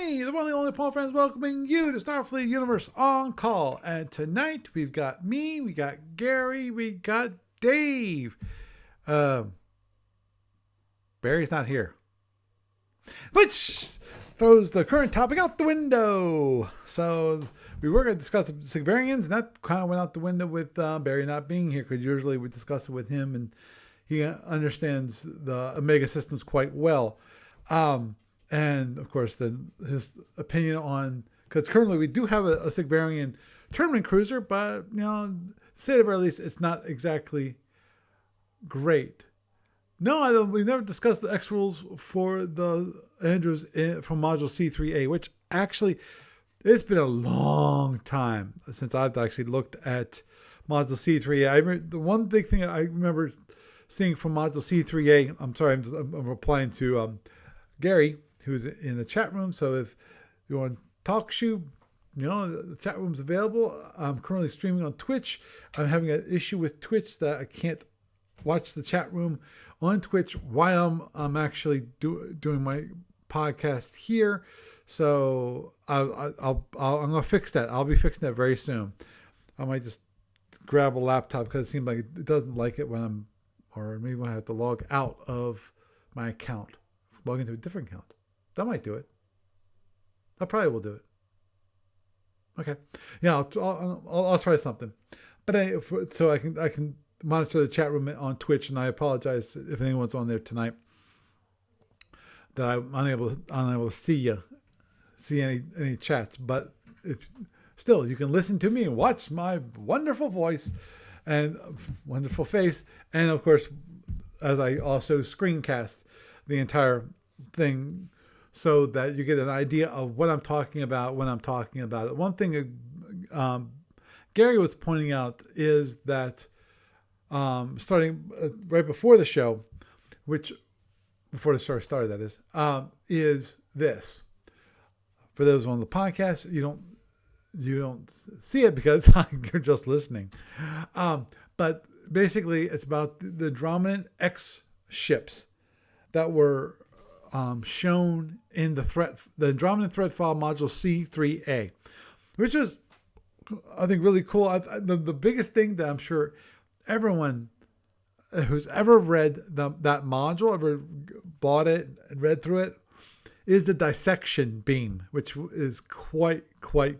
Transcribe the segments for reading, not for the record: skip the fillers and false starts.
me, the one and only Paul Friends, welcoming you to Starfleet Universe On Call. And tonight we've got me, we got Gary, we got Dave. Barry's not here, which throws the current topic out the window. So we were going to discuss the Sigvarians, and that kind of went out the window with Barry not being here, because usually we discuss it with him, and he understands the Omega systems quite well. And of course, his opinion on, because currently we do have a Sigvarian tournament cruiser, but to say the very least, it's not exactly great. No, we've never discussed the X rules for the Andrews from Module C3A, which actually, it's been a long time since I've actually looked at Module C3A. The one big thing I remember seeing from Module C3A, I'm sorry, I'm replying to Gary, who's in the chat room. So if you want to talk to, the chat room's available. I'm currently streaming on Twitch. I'm having an issue with Twitch that I can't watch the chat room on Twitch while I'm actually doing my podcast here. So I'm gonna fix that. I'll be fixing that very soon. I might just grab a laptop, because it seems like it doesn't like it when or maybe I have to log out of my account, log into a different account. That might do it. I probably will do it. Okay, yeah, I'll try something. But so I can monitor the chat room on Twitch, and I apologize if anyone's on there tonight that I'm unable to see any chats. But if still, you can listen to me and watch my wonderful voice and wonderful face, and of course, as I also screencast the entire thing, so that you get an idea of what I'm talking about when I'm talking about it. One thing Gary was pointing out is that starting right before the show, before the show started, that is this. For those on the podcast, you don't see it because you're just listening. But basically, it's about the Andromedan X ships that were shown in the Andromedan threat file module C3A, which is, I think, really cool. The biggest thing that I'm sure everyone who's ever read that module, ever bought it and read through it, is the dissection beam, which is quite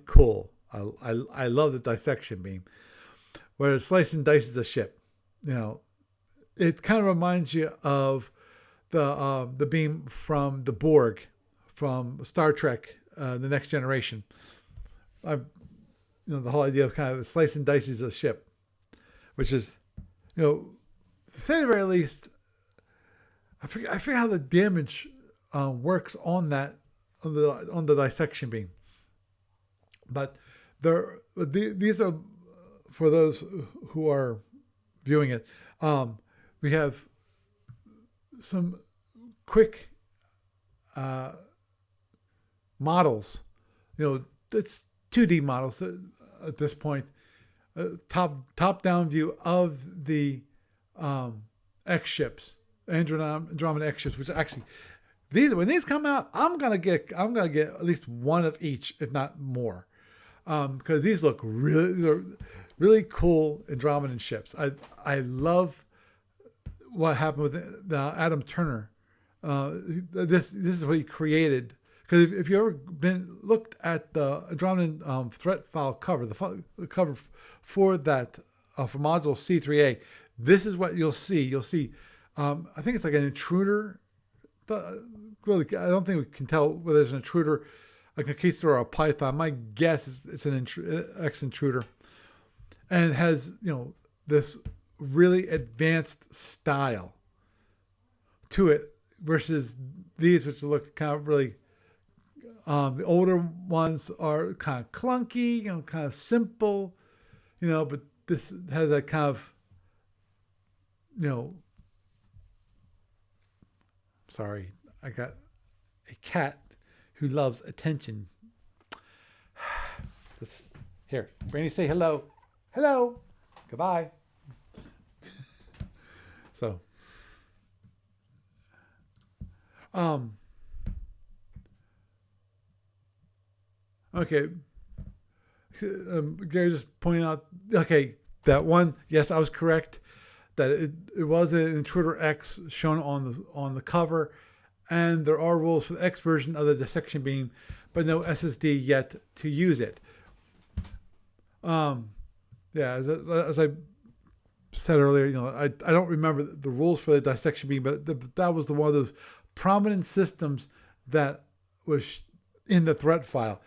cool. I love the dissection beam, where it slices and dices a ship. It kind of reminds you of the beam from the Borg from Star Trek, The Next Generation. The whole idea of kind of slice and dices a ship, which is, to say the very least, I forget how the damage works on that on the dissection beam. But these are, for those who are viewing it. We have some quick models. It's 2D models at this point. Top down view of the X ships, Andromeda X ships, which actually, when these come out, I'm gonna get at least one of each, if not more, because these look really cool Andromedan ships. I love what happened with Adam Turner. This is what he created. Because if you ever looked at the Andromedan threat file cover, the cover for that for module C3A, this is what you'll see. You'll see, I think it's like an intruder. Really, I don't think we can tell whether there's an intruder, like a conquistador or a python. My guess is it's an X-intruder, and it has this really advanced style to it versus these, which look kind of really. The older ones are kind of clunky, kind of simple, but this has that kind of, sorry, I got a cat who loves attention. Here, Brandy, say hello. Hello. Goodbye. So, Okay, Gary just pointed out. Okay, that one. Yes, I was correct. That it was an Intruder X shown on the cover, and there are rules for the X version of the dissection beam, but no SSD yet to use it. Um, yeah, as I said earlier, I don't remember the rules for the dissection beam, but that was one of those prominent systems that was in the threat file.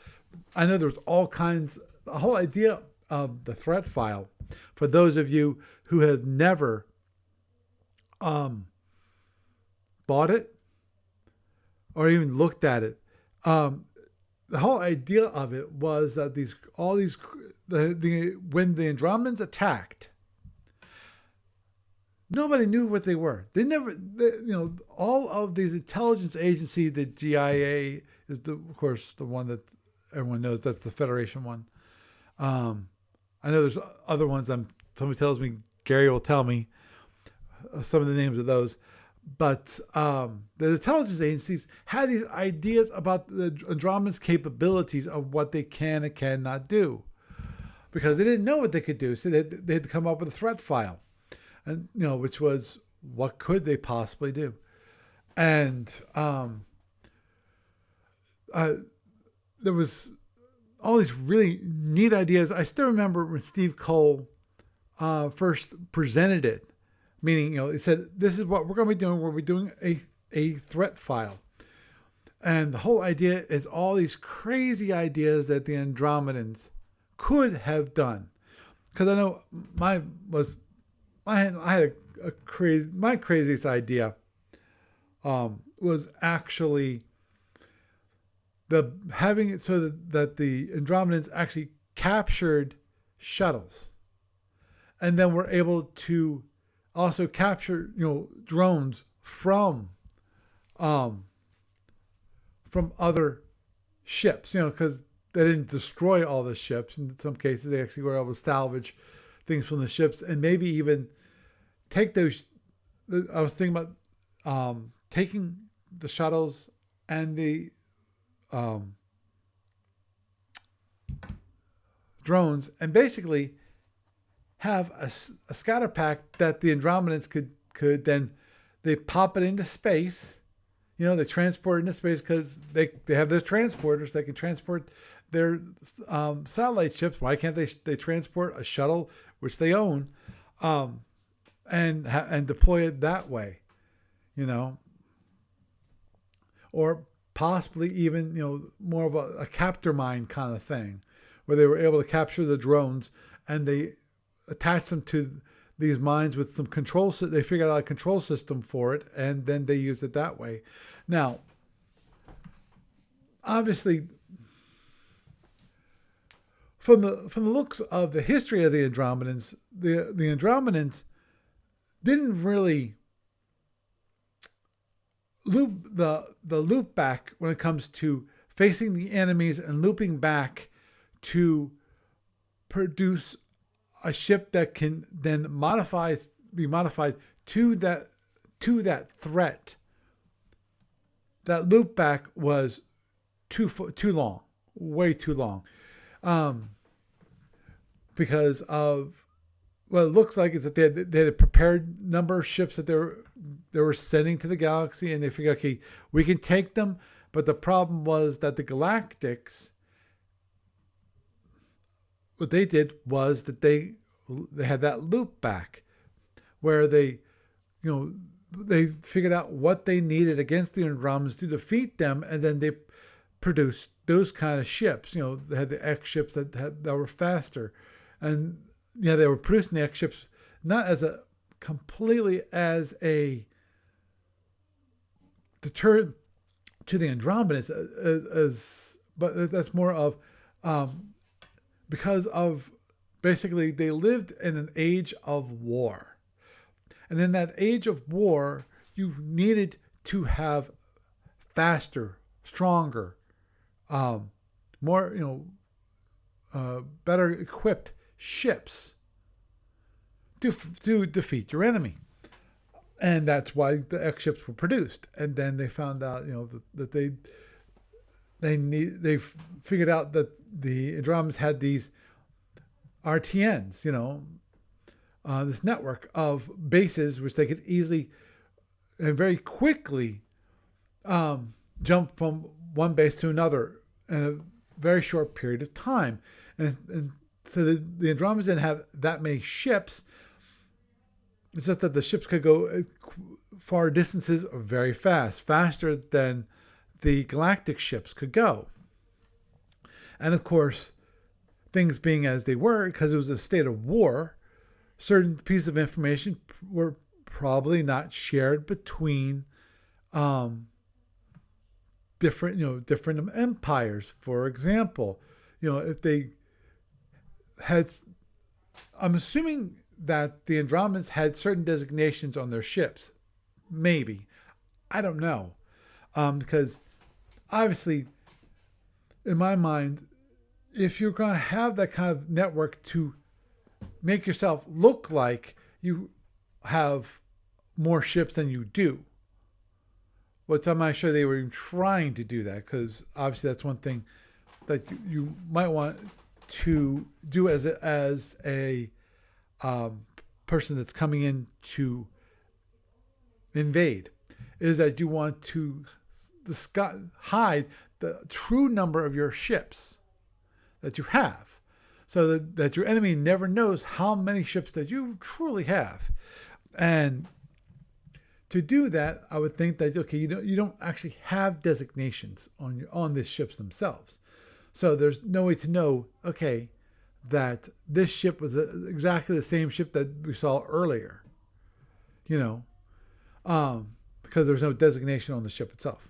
I know there's all kinds. The whole idea of the threat file, for those of you who have never bought it or even looked at it, the whole idea of it was that when the Andromedans attacked, nobody knew what they were. All of these intelligence agencies, the GIA is of course the one that everyone knows. That's the Federation one. I know there's other ones. Somebody tells me, Gary will tell me some of the names of those. But the intelligence agencies had these ideas about the Andromeda's capabilities of what they can and cannot do, because they didn't know what they could do. So they had to come up with a threat file, and which was, what could they possibly do? And there was all these really neat ideas. I still remember when Steve Cole first presented it, meaning, he said, this is what we're going to be doing. We're going to be doing a threat file. And the whole idea is all these crazy ideas that the Andromedans could have done. Because I know I had a crazy, my craziest idea was actually having it so that the Andromedans actually captured shuttles, and then were able to also capture drones from other ships, because they didn't destroy all the ships. In some cases, they actually were able to salvage things from the ships, and maybe even take those. I was thinking about taking the shuttles and the drones, and basically have a scatter pack that the Andromedans could then, they pop it into space. They transport it into space because they have those transporters. They can transport their satellite ships. Why can't they transport a shuttle, which they own, and deploy it that way? Or possibly even more of a capture mine kind of thing, where they were able to capture the drones and they attach them to these mines with some control. They figured out a control system for it, and then they use it that way. Now, obviously, from the looks of the history of the Andromedans, the Andromedans didn't really loop the loop back when it comes to facing the enemies and looping back to produce a ship that can then be modified to that threat. That loop back was too long, way too long, because of what it looks like is that they had a prepared number of ships that they were sending to the galaxy, and they figured, okay, we can take them, but the problem was that the Galactics, what they did was that they had that loop back where they figured out what they needed against the Andromedans to defeat them, and then they produced those kind of ships. They had the X ships that were faster, and they were producing the X ships not as a completely as a deterrent to the Andromedans, but that's more of because of basically they lived in an age of war. And in that age of war, you needed to have faster, stronger, more, better equipped ships to defeat your enemy. And that's why the X ships were produced. And then they found out, that they figured out that the Andromedans had these RTNs, this network of bases which they could easily and very quickly jump from one base to another in a very short period of time. And so the Andromedans didn't have that many ships. It's just that the ships could go far distances very fast, faster than the galactic ships could go. And of course, things being as they were, because it was a state of war, certain pieces of information were probably not shared between different empires. For example, if they had, I'm assuming that the Andromedans had certain designations on their ships. Maybe. I don't know. Because obviously, in my mind, if you're going to have that kind of network to make yourself look like you have more ships than you do, which I'm not sure they were even trying to do that, because obviously that's one thing that you might want to do as a person that's coming in to invade, is that you want to hide the true number of your ships that you have, so that your enemy never knows how many ships that you truly have. And to do that, I would think that, okay, you don't actually have designations on the ships themselves, so there's no way to know, okay, that this ship was exactly the same ship that we saw earlier, because there's no designation on the ship itself.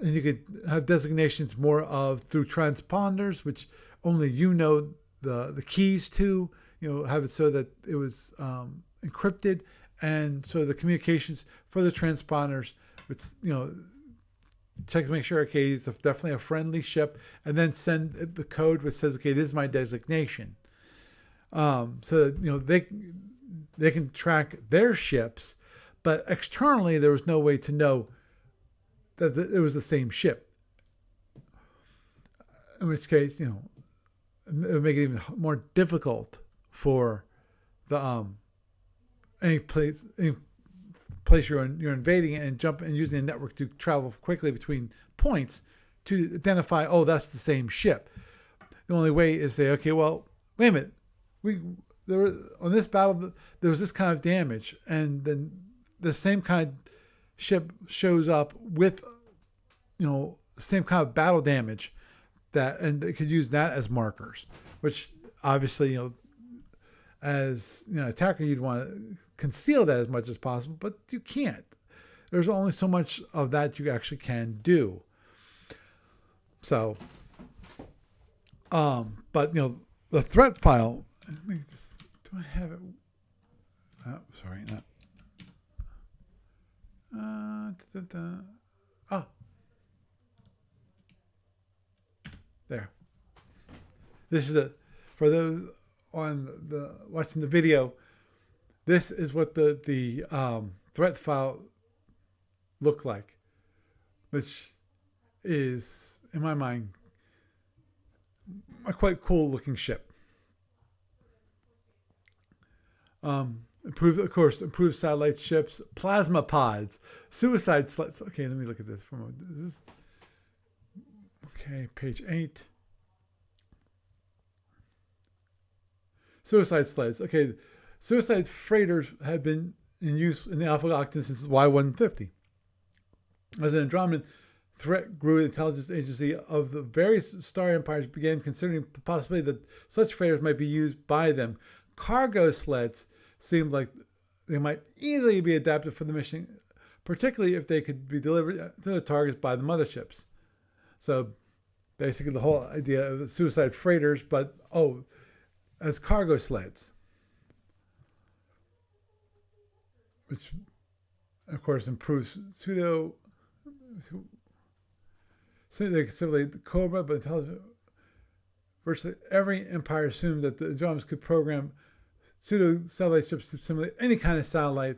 And you could have designations more of through transponders, which only the keys to, have it so that it was encrypted, and so the communications for the transponders, which check to make sure, okay, it's definitely a friendly ship, and then send the code which says, okay, this is my designation, so that they can track their ships, but externally there was no way to know that it was the same ship. In which case, it would make it even more difficult for the any place you're invading and jump and using the network to travel quickly between points to identify, oh, that's the same ship. The only way is say, okay, well, wait a minute, on this battle there was this kind of damage, and then the same kind of ship shows up with the same kind of battle damage, and they could use that as markers, which obviously as attacker, you'd want to conceal that as much as possible, but you can't. There's only so much of that you actually can do. So but the threat file, do I have it? Oh, sorry, not there. This is for those watching the video. This is what the threat file looked like, which is, in my mind, a quite cool looking ship. Improved satellite ships, plasma pods, suicide sleds. Okay, let me look at this for a moment. Okay, page 8. Suicide sleds. Okay, suicide freighters had been in use in the Alpha Octant since Y150. As an Andromedan threat grew, the intelligence agency of the various star empires began considering the possibility that such freighters might be used by them. Cargo sleds seemed like they might easily be adapted for the mission, particularly if they could be delivered to the targets by the motherships. So basically the whole idea of suicide freighters, but as cargo sleds, which of course improves pseudo. So they could simulate the Cobra, but virtually every empire assumed that the Andromedans could program pseudo satellite ships to simulate any kind of satellite,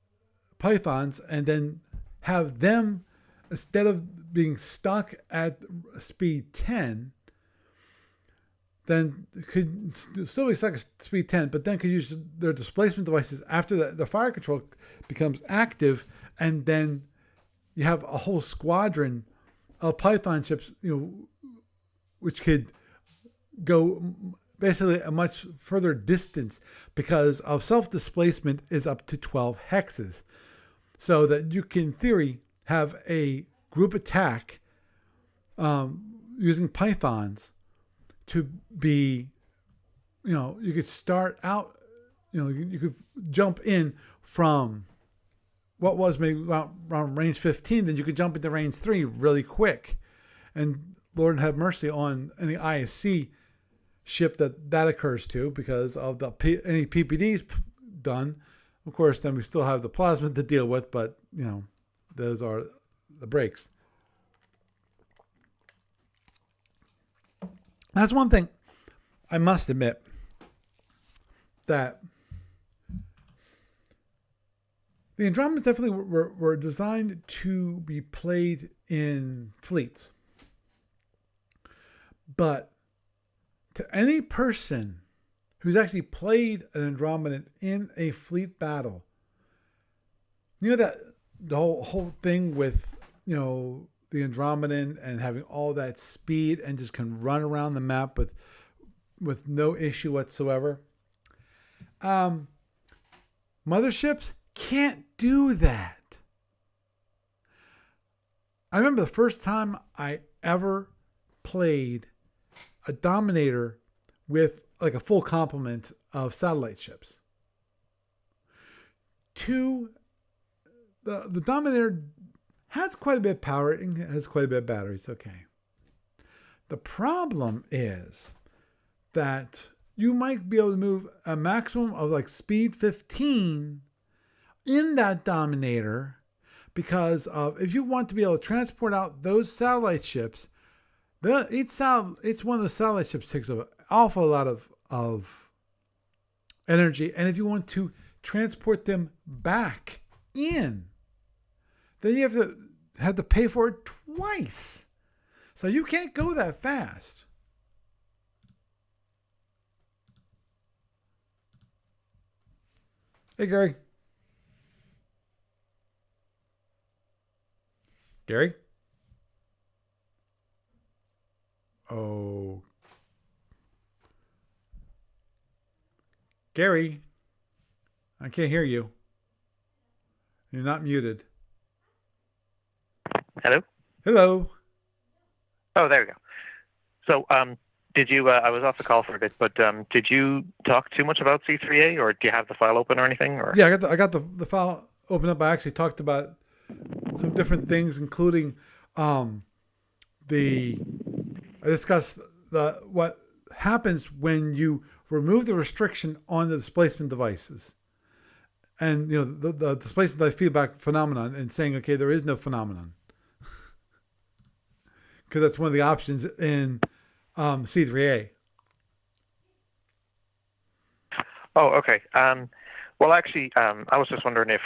Pythons and then have them, instead of being stuck at speed 10, then could still be stuck at speed 10, but then could use their displacement devices after the fire control becomes active, and then you have a whole squadron of Python ships, which could go basically a much further distance because of self-displacement is up to 12 hexes. So that you can, in theory, have a group attack using Pythons to be, you could start out, you could jump in from what was maybe around range 15, then you could jump into range 3 really quick. And Lord have mercy on any ISC ship that occurs to, because of any PPDs done. Of course, then we still have the plasma to deal with, but, those are the breaks. That's one thing I must admit, that the Andromedans definitely were designed to be played in fleets. But to any person who's actually played an Andromedan in a fleet battle, that the whole thing with, the Andromedan and having all that speed and just can run around the map with no issue whatsoever. Motherships can't do that. I remember the first time I ever played a Dominator with like a full complement of satellite ships. The Dominator has quite a bit of power and has quite a bit of batteries. Okay. The problem is that you might be able to move a maximum of like speed 15 in that Dominator, because of, if you want to be able to transport out those satellite ships, each one of those satellite ships takes an awful lot of energy. And if you want to transport them back in, then you have to pay for it twice. So you can't go that fast. Hey, Gary. Gary? Oh. Gary? I can't hear you. You're not muted. Hello? Hello. Oh, there we go. So, did you, I was off the call for a bit, but did you talk too much about C3A, or do you have the file open or anything? Or? Yeah, I got the file open up. I actually talked about some different things, including I discussed what happens when you remove the restriction on the displacement devices. And, the displacement device feedback phenomenon, and saying, okay, there is no phenomenon. Because that's one of the options in C3A. Oh, okay. Well, actually, I was just wondering if,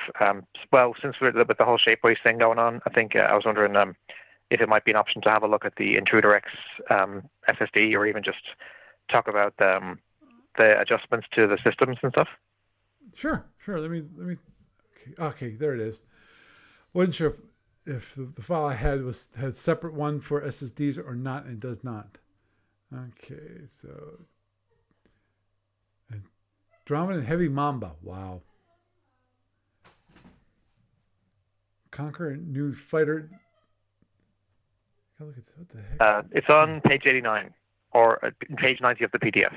since we're with the whole shapeways thing going on, I think I was wondering if it might be an option to have a look at the Intruder X SSD, or even just talk about the adjustments to the systems and stuff. Sure. Let me. Okay, there it is. Wasn't sure if the file I had had separate one for SSDs or not, and it does not. Okay, so Andromedan Heavy Mamba. Wow. Conquer new fighter. Look at what the heck. It's on page 89, or page 90 of the PDF.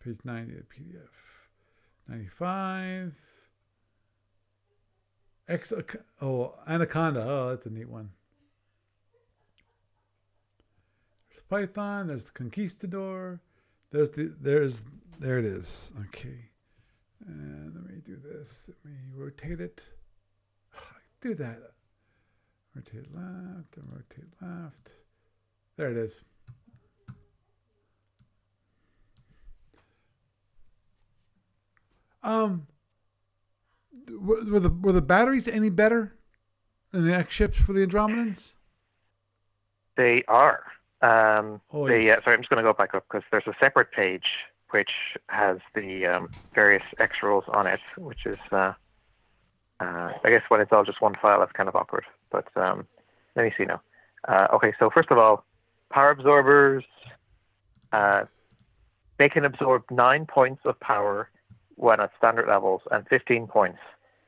Page 90 of the PDF. 95. Anaconda. Oh, that's a neat one. There's Python. There's the Conquistador. There it is. Okay. And let me do this. Let me rotate it. Do that. Rotate left and rotate left. There it is. were the batteries any better in the X ships for the Andromedans? They are. Oh, Sorry, I'm just going to go back up because there's a separate page which has the various X rules on it, which is, I guess when it's all just one file, that's kind of awkward. But let me see now. Okay, so first of all, power absorbers, they can absorb 9 points of power when at standard levels and 15 points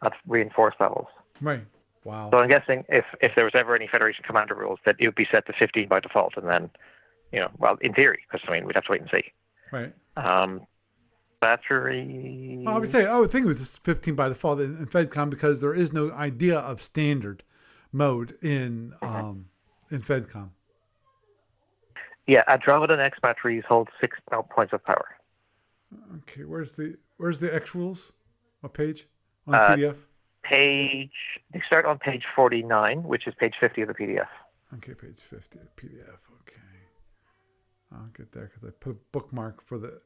at reinforced levels. right. Wow. So I'm guessing if there was ever any Federation commander rules, that it would be set to 15 by default, and then, well, in theory, because we'd have to wait and see. Right. Battery. Well, I would think it was just 15 by default in FedCom because there is no idea of standard mode in FedCom. Yeah, Andromedan X batteries hold 6 points of power. Okay, where's the X rules? What page on PDF? They start on page 49, which is page 50 of the PDF. Okay, page 50 of the PDF. Okay, I'll get there because I put a bookmark for the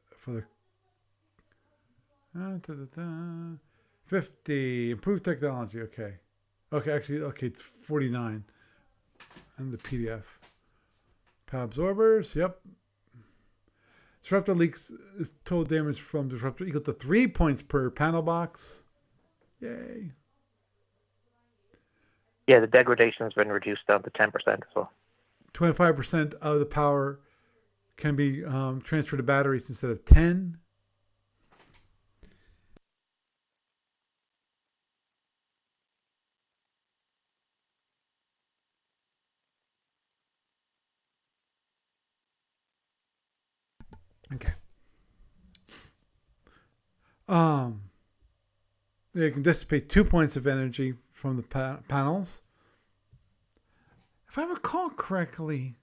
50 improved technology. Okay, actually, it's 49 and the PDF. Power absorbers. Yep. Disruptor leaks is total damage from disruptor equal to 3 points per panel box. Yay. Yeah, the degradation has been reduced down to 10% as well. 25% of the power can be transferred to batteries instead of 10. Okay. They can dissipate 2 points of energy from the panels. If I recall correctly,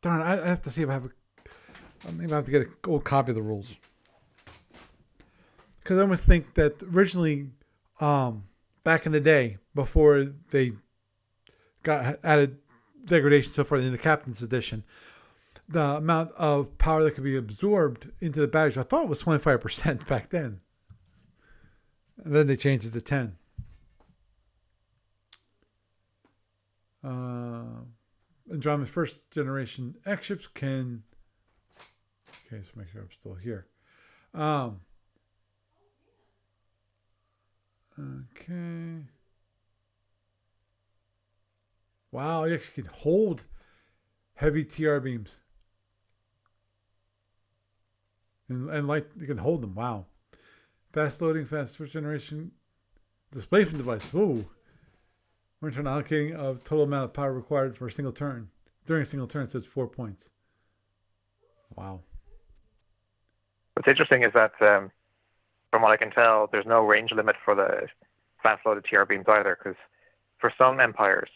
darn, I have to see if I have maybe I have to get an old copy of the rules. Because I almost think that originally, back in the day, before they got added degradation so far in the Captain's Edition, the amount of power that could be absorbed into the batteries, I thought it was 25% back then. And then they changed it to 10. Andromeda's first generation X ships can. Okay, so make sure I'm still here. Okay. Wow, you actually can hold heavy TR beams. And light, you can hold them. Wow. Fast loading, fast first generation displacement device. Ooh. We're trying allocating of total amount of power required for a single turn. During a single turn, so it's 4 points. Wow. What's interesting is that, from what I can tell, there's no range limit for the fast-loaded TR beams either, because for some empires,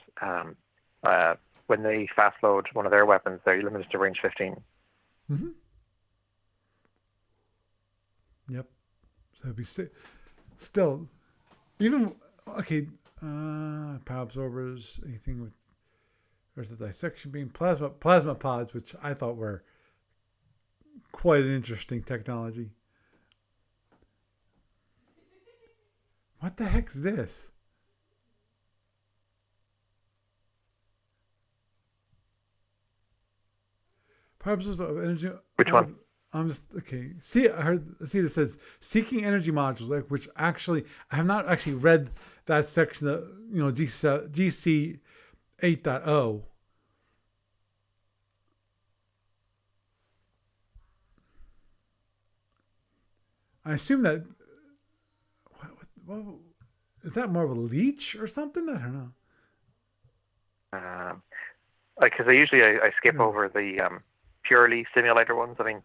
when they fast-load one of their weapons, they're limited to range 15. Mm-hmm. Yep. So it'd be still, even, okay, power absorbers, anything with, there's the dissection beam, plasma pods, which I thought were quite an interesting technology. What the heck's this? Power absorbers of energy. Which one? I'm just okay. See this says seeking energy modules, like, which actually I have not actually read that section of GC 8.0. I assume that what is that more of a leech or something? I don't know. Because I skip over the purely simulator ones. Well,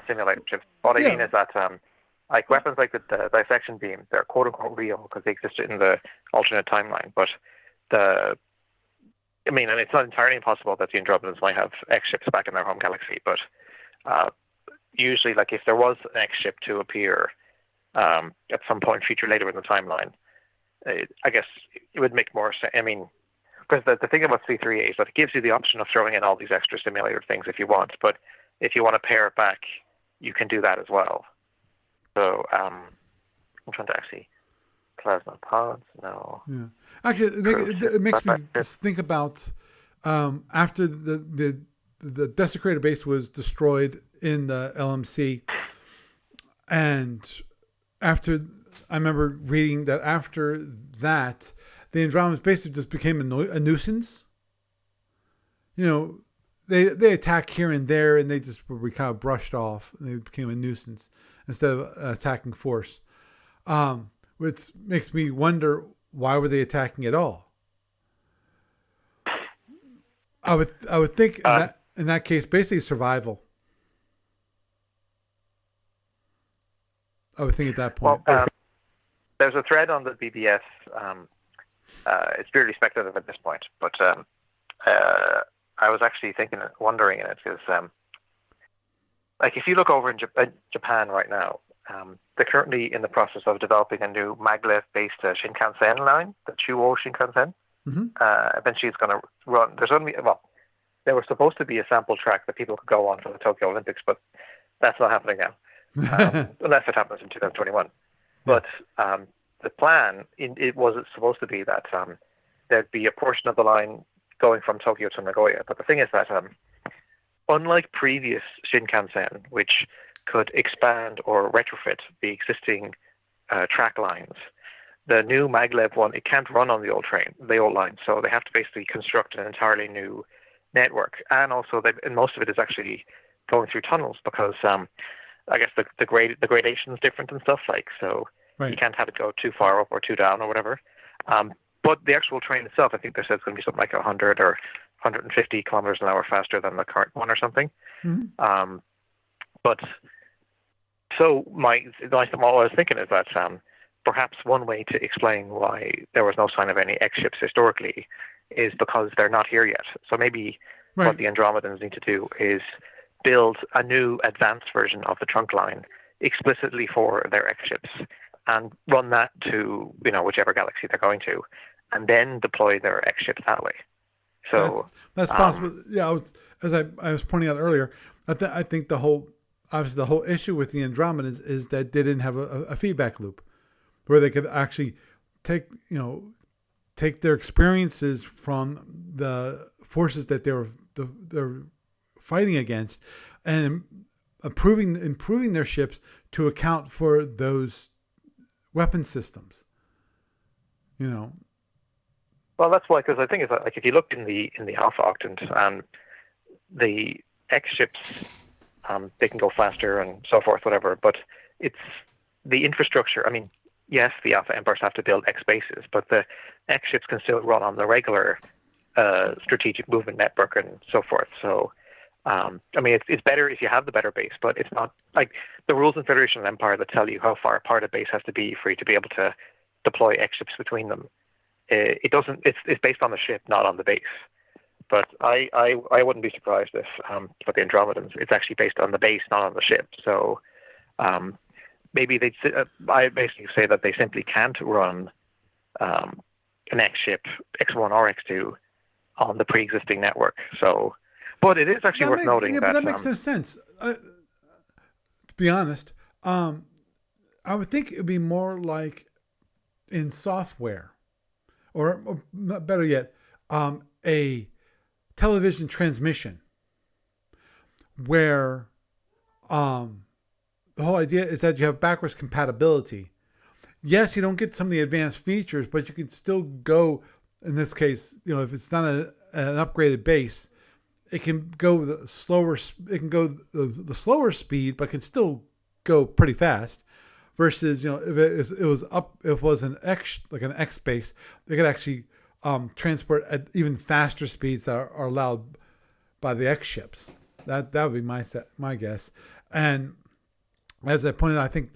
simulator chips. What I mean is that weapons like the dissection beam, they're quote unquote real because they exist in the alternate timeline. But and it's not entirely impossible that the Andromedans might have X ships back in their home galaxy. But usually, like if there was an X ship to appear at some point future later in the timeline, I guess it would make more sense. Because the thing about C3A is that it gives you the option of throwing in all these extra simulator things if you want, but if you want to pair it back, you can do that as well. So I'm trying to actually plasma pods. No. Yeah. Actually, it makes me just think about after the desecrated base was destroyed in the LMC, and after I remember reading that after that, the Andromedans basically just became a nuisance. You know, they attack here and there, and they just were kind of brushed off, and they became a nuisance instead of attacking force. Which makes me wonder, why were they attacking at all? I would think in that case, basically survival. I would think at that point. Well, there's a thread on the BBS. It's purely speculative at this point, but I was actually wondering in it, because like if you look over in Japan right now, they're currently in the process of developing a new maglev-based Shinkansen line, the Chuo Shinkansen. Mm-hmm. Eventually, it's going to run. There was supposed to be a sample track that people could go on for the Tokyo Olympics, but that's not happening now, unless it happens in 2021. But the plan, it was supposed to be that there'd be a portion of the line going from Tokyo to Nagoya. But the thing is that unlike previous Shinkansen, which could expand or retrofit the existing track lines, the new maglev one, it can't run on the old line. So they have to basically construct an entirely new network. And also, and most of it is actually going through tunnels, because I guess the gradation is different and stuff, like, so you can't have it go too far up or too down or whatever. But the actual train itself, I think they said it's going to be something like 100 or 150 kilometers an hour faster than the current one or something. Mm-hmm. But so what I was thinking is that perhaps one way to explain why there was no sign of any X ships historically is because they're not here yet. So maybe what the Andromedans need to do is build a new advanced version of the trunk line explicitly for their X ships and run that to whichever galaxy they're going to, and then deploy their X ships that way. So that's possible. Yeah, as I was pointing out earlier, I think the whole issue with the Andromedans is that they didn't have a feedback loop where they could actually take their experiences from the forces that they're fighting against and improving their ships to account for those weapon systems. Well, that's why, because I think it's like if you look in the Alpha Octant, the X ships, they can go faster and so forth, whatever. But it's the infrastructure. I mean, yes, the Alpha Empires have to build X bases, but the X ships can still run on the regular strategic movement network and so forth. So, I mean, it's better if you have the better base, but it's not like the rules in Federation and Empire that tell you how far apart a base has to be for you to be able to deploy X ships between them. It doesn't. It's based on the ship, not on the base. But I wouldn't be surprised if for the Andromedans, it's actually based on the base, not on the ship. So maybe I basically say that they simply can't run an X ship, X1 or X2, on the pre-existing network. So, but it is actually worth noting that. But that makes no sense. To be honest, I would think it would be more like in software, or better yet, a television transmission where the whole idea is that you have backwards compatibility. Yes, you don't get some of the advanced features, but you can still go, in this case, if it's not an upgraded base, it can go the slower slower speed, but can still go pretty fast. Versus, if it was an X, like an X base, they could actually transport at even faster speeds that are allowed by the X ships. That would be my guess. And as I pointed out, I think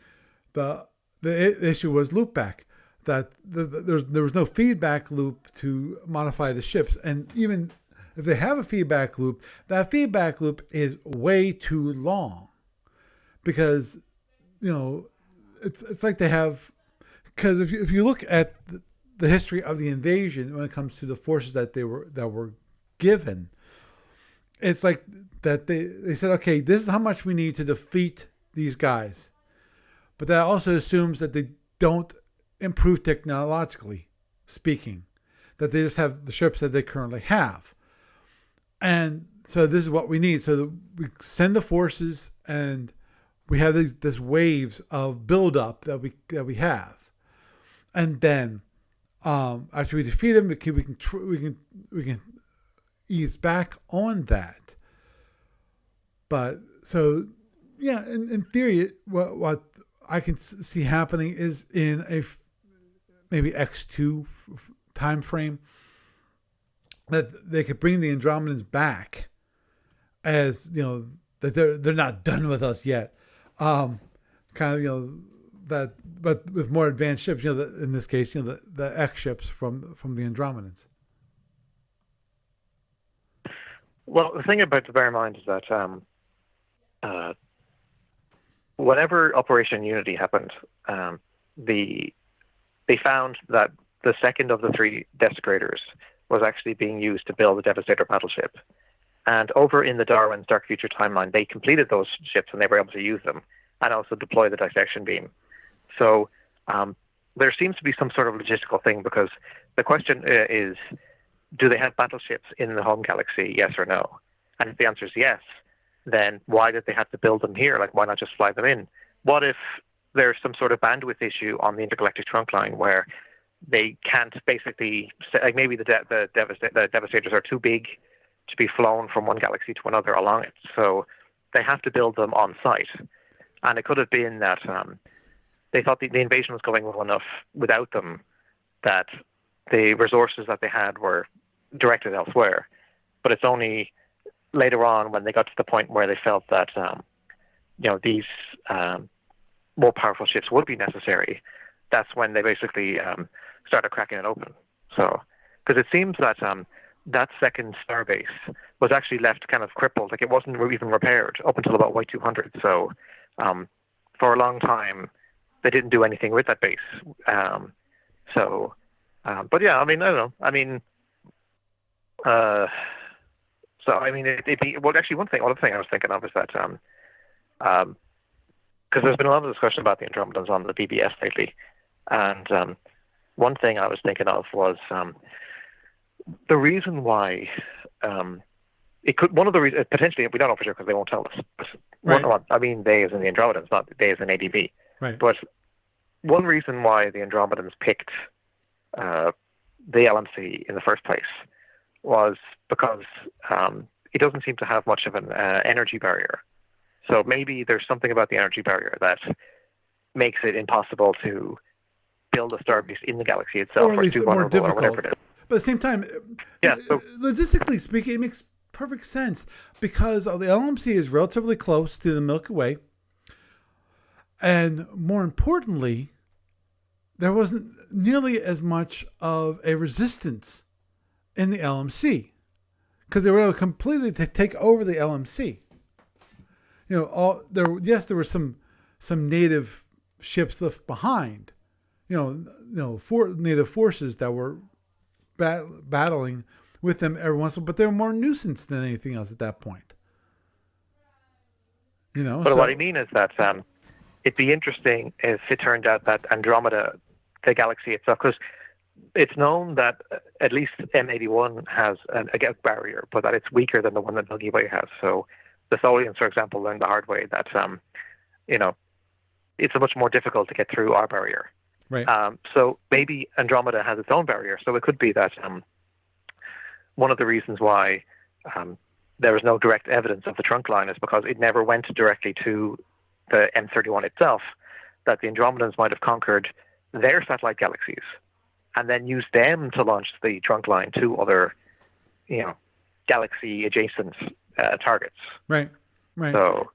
the issue was loopback. That there was no feedback loop to modify the ships, and even if they have a feedback loop, that feedback loop is way too long, because it's like they have, because if you look at the history of the invasion when it comes to the forces that were given, it's like that they said, okay, this is how much we need to defeat these guys, but that also assumes that they don't improve technologically speaking, that they just have the ships that they currently have. And so this is what we need. So we send the forces, and we have this waves of buildup that we have, and then after we defeat them, we can ease back on that. But so yeah, in theory, what I can see happening is in a maybe X2 time frame that they could bring the Andromedans back, as that they're not done with us yet. Kind of that, but with more advanced ships. In this case, the X ships from the Andromedans. Well, the thing about to bear in mind is that whenever Operation Unity happened, they found that the second of the three desecrators was actually being used to build the Devastator battleship. And over in the Darwin's Dark Future timeline, they completed those ships and they were able to use them and also deploy the dissection beam. So there seems to be some sort of logistical thing, because the question is, do they have battleships in the home galaxy, yes or no? And if the answer is yes, then why did they have to build them here? Like, why not just fly them in? What if there's some sort of bandwidth issue on the intergalactic trunk line where they can't basically, like maybe the Devastators are too big to be flown from one galaxy to another along it. So they have to build them on site. And it could have been that they thought the invasion was going well enough without them, that the resources that they had were directed elsewhere. But it's only later on, when they got to the point where they felt that these more powerful ships would be necessary, that's when they basically started cracking it open. So, because it seems that that second starbase was actually left kind of crippled, like it wasn't even repaired up until about Y200. So, for a long time, they didn't do anything with that base. But yeah, I mean, I don't know. I mean, it'd be, well, actually, one other thing I was thinking of is that, because there's been a lot of discussion about the Andromedans on the BBS lately, and one thing I was thinking of was the reason why one of the reasons, potentially, we don't know for sure because they won't tell us. Right. I mean, they as in the Andromedans, not they as in ADB. Right. But one reason why the Andromedans picked the LMC in the first place was because it doesn't seem to have much of an energy barrier. So maybe there's something about the energy barrier that makes it impossible to build a starbase in the galaxy itself, or at least too more vulnerable, difficult. or whatever it is. But at the same time, So logistically speaking, it makes perfect sense, because the LMC is relatively close to the Milky Way, and more importantly, there wasn't nearly as much of a resistance in the LMC, because they were able completely to take over the LMC. There were some native ships left behind, native forces that were battling with them every once in a while, but they were more nuisance than anything else at that point. But what I mean is that it'd be interesting if it turned out that Andromeda, the galaxy itself, because it's known that at least M81 has a gap barrier, but that it's weaker than the one that Milky Way has. So the Tholians, for example, learned the hard way that it's much more difficult to get through our barrier. Right. So maybe Andromeda has its own barrier. So it could be that one of the reasons why there is no direct evidence of the trunk line is because it never went directly to the M31 itself, that the Andromedans might have conquered their satellite galaxies and then used them to launch the trunk line to other, galaxy-adjacent targets. Right. So,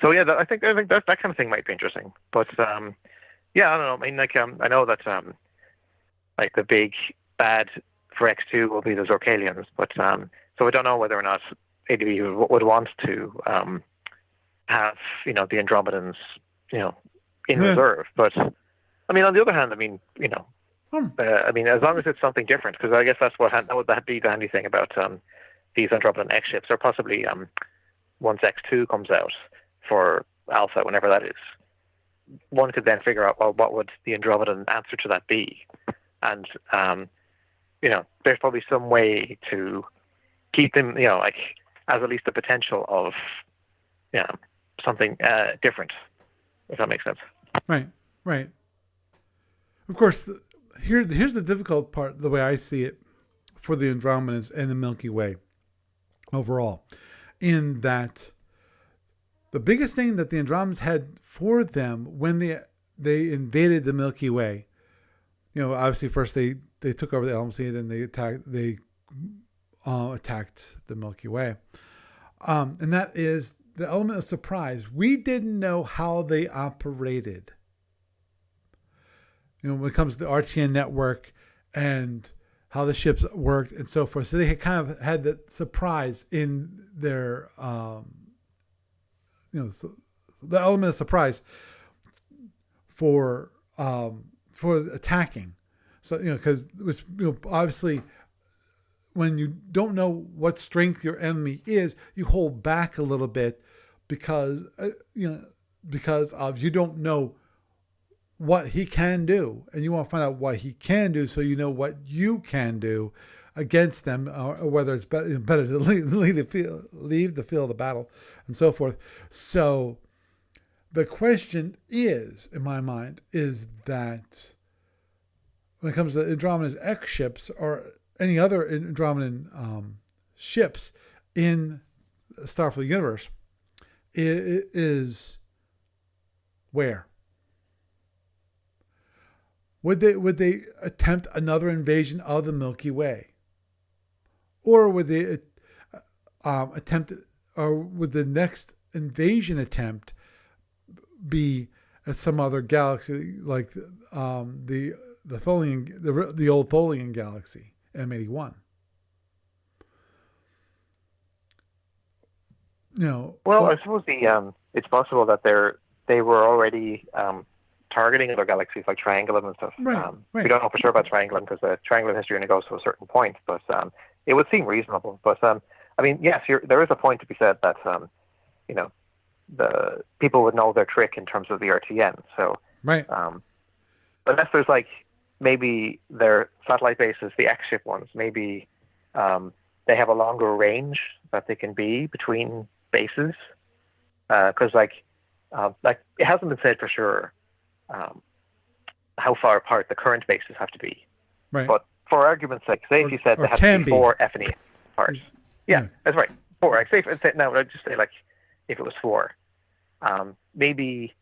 yeah, I think that kind of thing might be interesting. But yeah, I don't know. I mean, I know that the big bad for X2 will be the Zorkalians, but so I don't know whether or not ADB would want to have the Andromedans in reserve. But I mean, on the other hand, I mean, as long as it's something different, because I guess that would be the handy thing about these Andromedan X ships, or possibly once X2 comes out for Alpha, whenever that is. one could then figure out, well, what would the Andromedan answer to that be? And there's probably some way to keep them, like as at least the potential of, something different, if that makes sense. Right. Of course, here's the difficult part, the way I see it, for the Andromedans and the Milky Way overall, in that the biggest thing that the Andromedans had for them when they invaded the Milky Way, obviously first they took over the Elm-Sea, then they attacked the Milky Way, and that is the element of surprise. We didn't know how they operated. When it comes to the RTN network and how the ships worked and so forth. So they had kind of had the surprise in their, the element of surprise for attacking. So, because it was, obviously when you don't know what strength your enemy is, you hold back a little bit because of you don't know what he can do, and you want to find out what he can do so you know what you can do against them, or whether it's better to leave the field of battle and so forth. So the question is, in my mind, is that when it comes to Andromeda's X ships or any other Andromedan ships in the Starfleet universe, it is where? Would they attempt another invasion of the Milky Way, or would they attempt, or would the next invasion attempt be at some other galaxy, like the Tholian, the old Tholian galaxy, M81? Well, I suppose it's possible that they were already targeting other galaxies like Triangulum and stuff. Right. We don't know for sure about Triangulum because the Triangulum history only goes to a certain point, but it would seem reasonable. But yes, there is a point to be said that the people would know their trick in terms of the RTN. So right. Unless there's maybe their satellite bases, the X-ship ones, maybe they have a longer range that they can be between bases, because it hasn't been said for sure how far apart the current bases have to be. Right. But for argument's sake, say if you said they have to be 4 F and E apart. Yeah, that's right. 4. Now, I'd just say if it was 4, maybe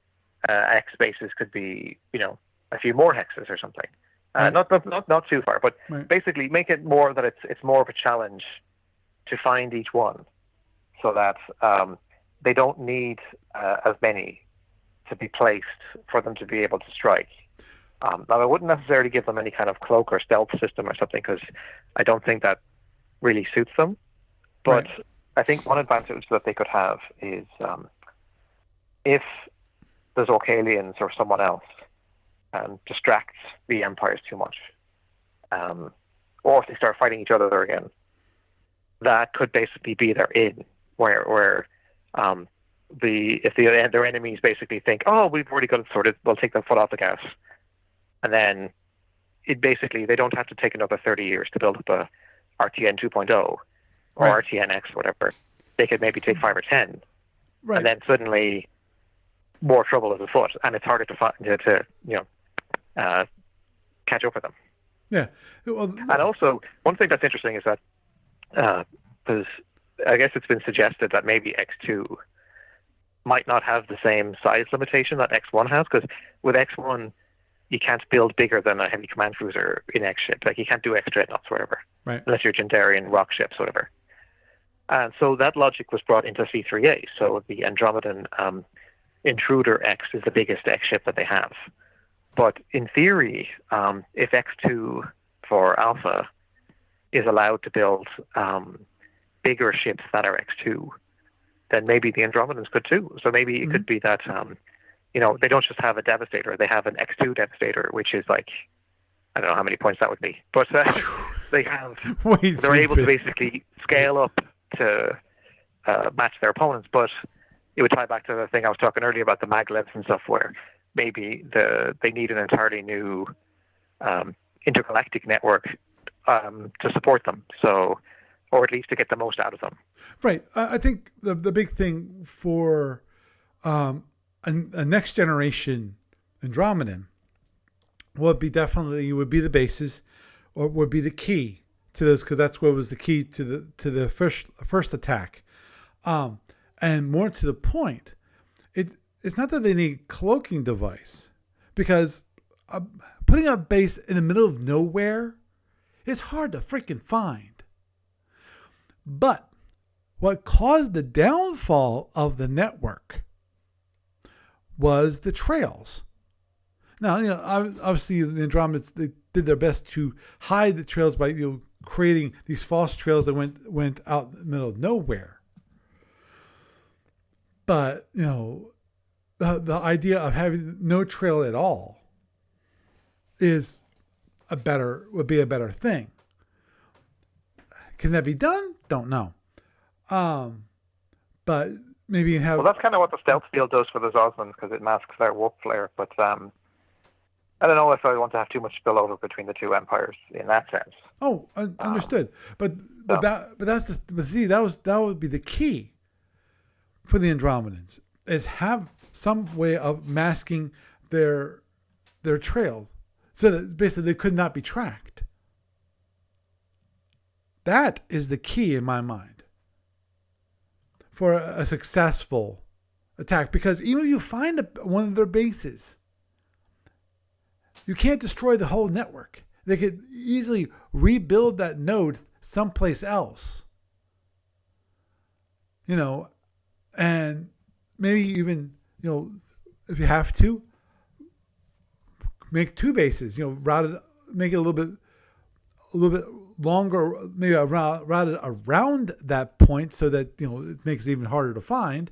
X bases could be a few more hexes or something. Right. Not too far, but right. Basically make it more that it's more of a challenge to find each one, so that they don't need as many to be placed for them to be able to strike. Now, I wouldn't necessarily give them any kind of cloak or stealth system or something, because I don't think that really suits them. But right. I think one advantage that they could have is if the Zorkalians or someone else distracts the empires too much, or if they start fighting each other again, that could basically be their in, where if their enemies basically think, oh, we've already got it sorted, we'll take the foot off the gas, and then they don't have to take another 30 years to build up a RTN 2.0 or right. RTNX, whatever. They could maybe take 5 or 10, right. and then suddenly more trouble is afoot, and it's harder to catch up with them. Yeah. Well, and also, one thing that's interesting is that because I guess it's been suggested that maybe X2 might not have the same size limitation that X1 has, because with X1 you can't build bigger than a heavy command cruiser in X ship. You can't do X dreadnoughts or whatever, right. unless you're Gendarian rock ships, whatever. And so that logic was brought into C3A. So the Andromedan Intruder X is the biggest X ship that they have. But in theory, if X2 for Alpha is allowed to build bigger ships that are X2, then maybe the Andromedans could too. So maybe it could be that, they don't just have a Devastator, they have an X2 Devastator, which is I don't know how many points that would be, but they're able to basically scale up to match their opponents. But it would tie back to the thing I was talking earlier about the maglevs and stuff, where maybe they need an entirely new intergalactic network to support them. So, or at least to get the most out of them. Right. I think the big thing for a next generation Andromedan would be the basis, or would be the key to this, because that's what was the key to the first attack. And more to the point, it's not that they need a cloaking device, because putting a base in the middle of nowhere is hard to freaking find. But what caused the downfall of the network was the trails. Now, obviously the Andromedans, they did their best to hide the trails by creating these false trails that went out in the middle of nowhere. But the idea of having no trail at all would be a better thing. Can that be done? Don't know. But maybe you have. Well, that's kind of what the stealth field does for the Zosmans, because it masks their warp flare. But I don't know if I want to have too much spillover between the two empires in that sense. Oh, understood. But that would be the key for the Andromedans, is have some way of masking their trails, so that basically they could not be tracked. That is the key in my mind for a successful attack, because even if you find one of their bases, you can't destroy the whole network. They could easily rebuild that node someplace else. And maybe even, if you have to, make two bases, make it a little bit longer, maybe routed around that point, so that it makes it even harder to find.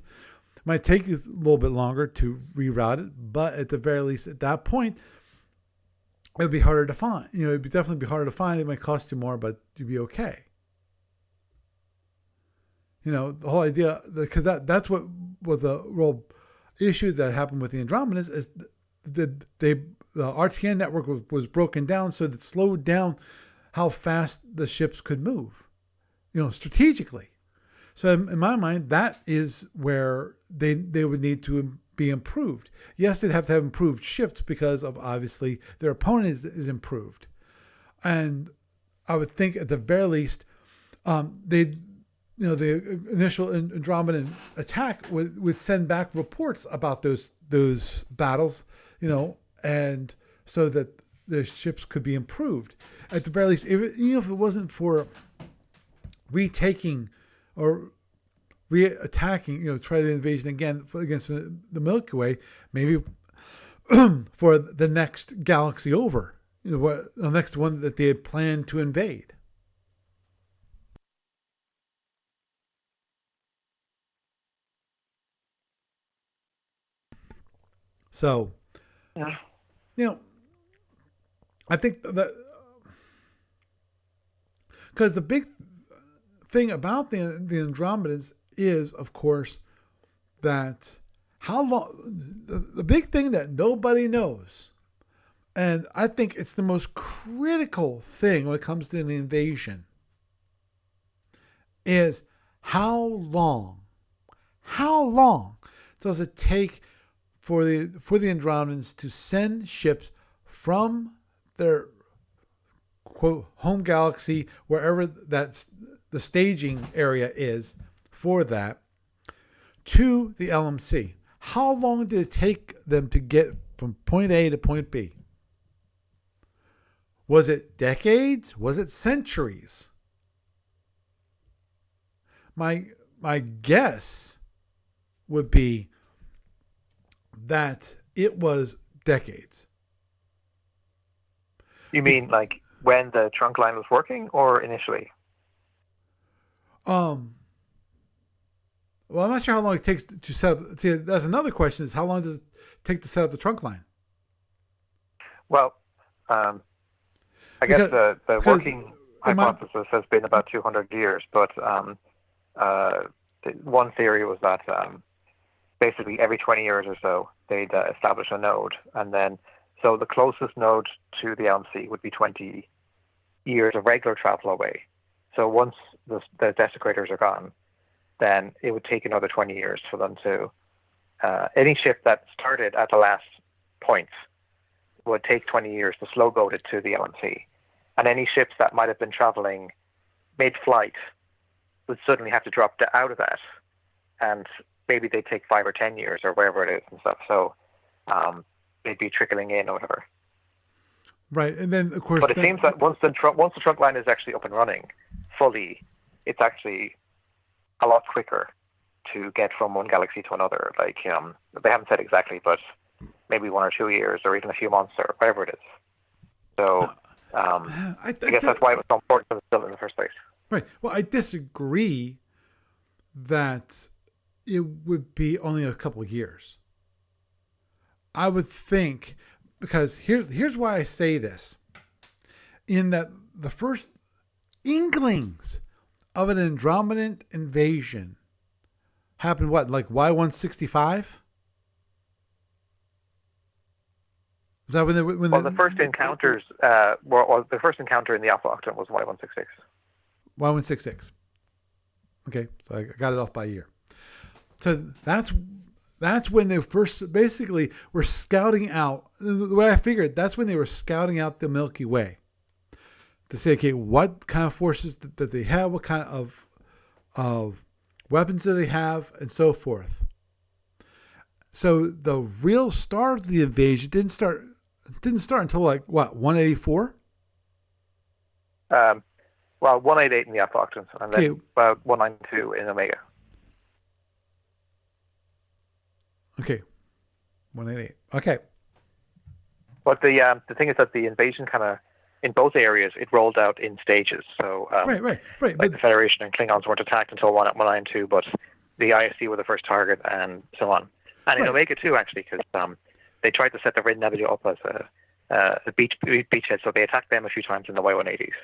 It might take you a little bit longer to reroute it, but at the very least, at that point, it would be harder to find. It'd definitely be harder to find. It might cost you more, but you'd be okay. The whole idea, because that's what was the real issue that happened with the Andromedans, is that the RTN network was broken down, so that slowed down how fast the ships could move, strategically. So in my mind, that is where they would need to be improved. Yes, they'd have to have improved ships, because of obviously their opponent is improved. And I would think at the very least, the initial Andromedan attack would send back reports about those battles, and so that the ships could be improved. At the very least, even if it wasn't for retaking or re-attacking, try the invasion again against the Milky Way, maybe for the next galaxy over, the next one that they had planned to invade. So, I think that, because the big thing about the Andromedans is, of course, that how long, the big thing that nobody knows, and I think it's the most critical thing when it comes to an invasion, is how long does it take for the Andromedans to send ships from their quote home galaxy, wherever that's the staging area is for that, to the LMC? How long did it take them to get from point A to point B? Was it decades? Was it centuries? My guess would be that it was decades. You mean like when the trunk line was working, or initially? Well, I'm not sure how long it takes to set up. See, that's another question: is how long does it take to set up the trunk line? Well, I guess the working hypothesis has been about 200 years, but one theory was that basically every 20 years or so, they'd establish a node, and then so the closest node to the LMC would be 20 years of regular travel away. So once the desecrators are gone, then it would take another 20 years for them to any ship that started at the last point would take 20 years to slow boat it to the LMC. And any ships that might have been traveling mid-flight would suddenly have to drop out of that, and maybe they'd take 5 or 10 years or wherever it is and stuff. So they'd be trickling in or whatever. Right, and then of course. But it seems that once the trunk line is actually up and running fully, it's actually a lot quicker to get from one galaxy to another. Like they haven't said exactly, but maybe 1 or 2 years, or even a few months, or whatever it is. So I guess that's why it was so important to build in the first place. Right. Well, I disagree that it would be only a couple of years. I would think, because here's why I say this, in that the first inklings of an Andromedan invasion happened, what, like Y165? Is that when the first encounters, the first encounter in the Alpha Octant was Y166. Y166. Okay, so I got it off by a year. So that's when they first basically were scouting out. The way I figured, that's when they were scouting out the Milky Way to say, okay, what kind of forces that they have, what kind of weapons do they have, and so forth. So the real start of the invasion didn't start until like what, 184? Well, 188 in the Alpha Octant, and then about 192 in Omega. Okay, 188. Okay. But the thing is that the invasion kind of, in both areas, it rolled out in stages. So right. Like but the Federation and Klingons weren't attacked until 192, but the ISC were the first target, and so on. And in Omega too, actually, because they tried to set the Red Nebula up as a beachhead, so they attacked them a few times in the Y180s.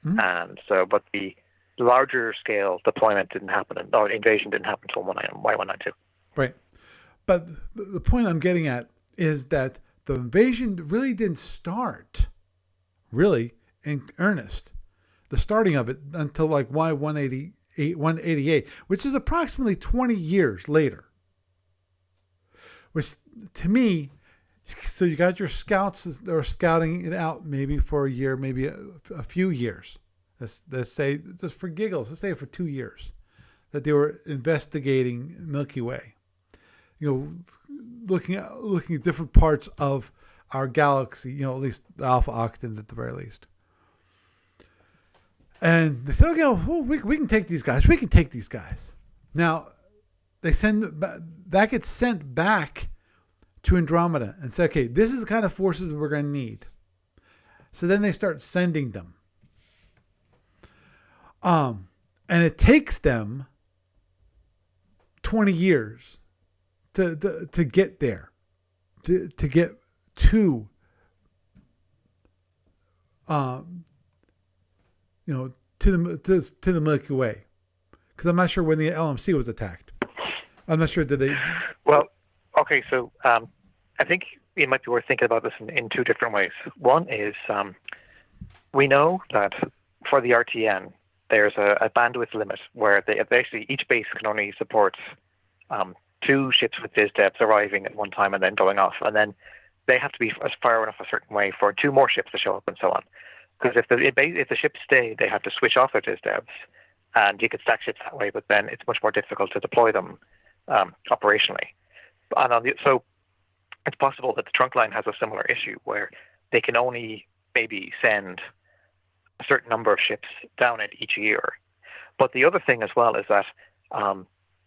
Mm-hmm. And so, but the larger scale deployment didn't happen, or invasion didn't happen until Y192. Right. But the point I'm getting at is that the invasion really didn't start, really, in earnest, the starting of it, until like Y188, which is approximately 20 years later. Which, to me, so you got your scouts that are scouting it out maybe for a year, maybe a few years. Let's say, just for giggles, let's say for 2 years, that they were investigating Milky Way. You know, looking at different parts of our galaxy, you know, at least the Alpha Octant at the very least. And they said, okay, well, we can take these guys. We can take these guys. Now, that gets sent back to Andromeda and say, okay, this is the kind of forces we're going to need. So then they start sending them. And it takes them 20 years to get there, to get to the Milky Way, because I'm not sure when the LMC was attacked. I'm not sure did they. Well, okay, so I think it might be worth thinking about this in 2 different ways. One is we know that for the RTN there's a bandwidth limit where basically each base can only support 2 ships with DizDevs arriving at one time and then going off, and then they have to be far enough a certain way for 2 more ships to show up and so on. Because if the ships stay, they have to switch off their DizDevs, and you could stack ships that way, but then it's much more difficult to deploy them operationally. And so it's possible that the trunk line has a similar issue where they can only maybe send a certain number of ships down it each year. But the other thing as well is that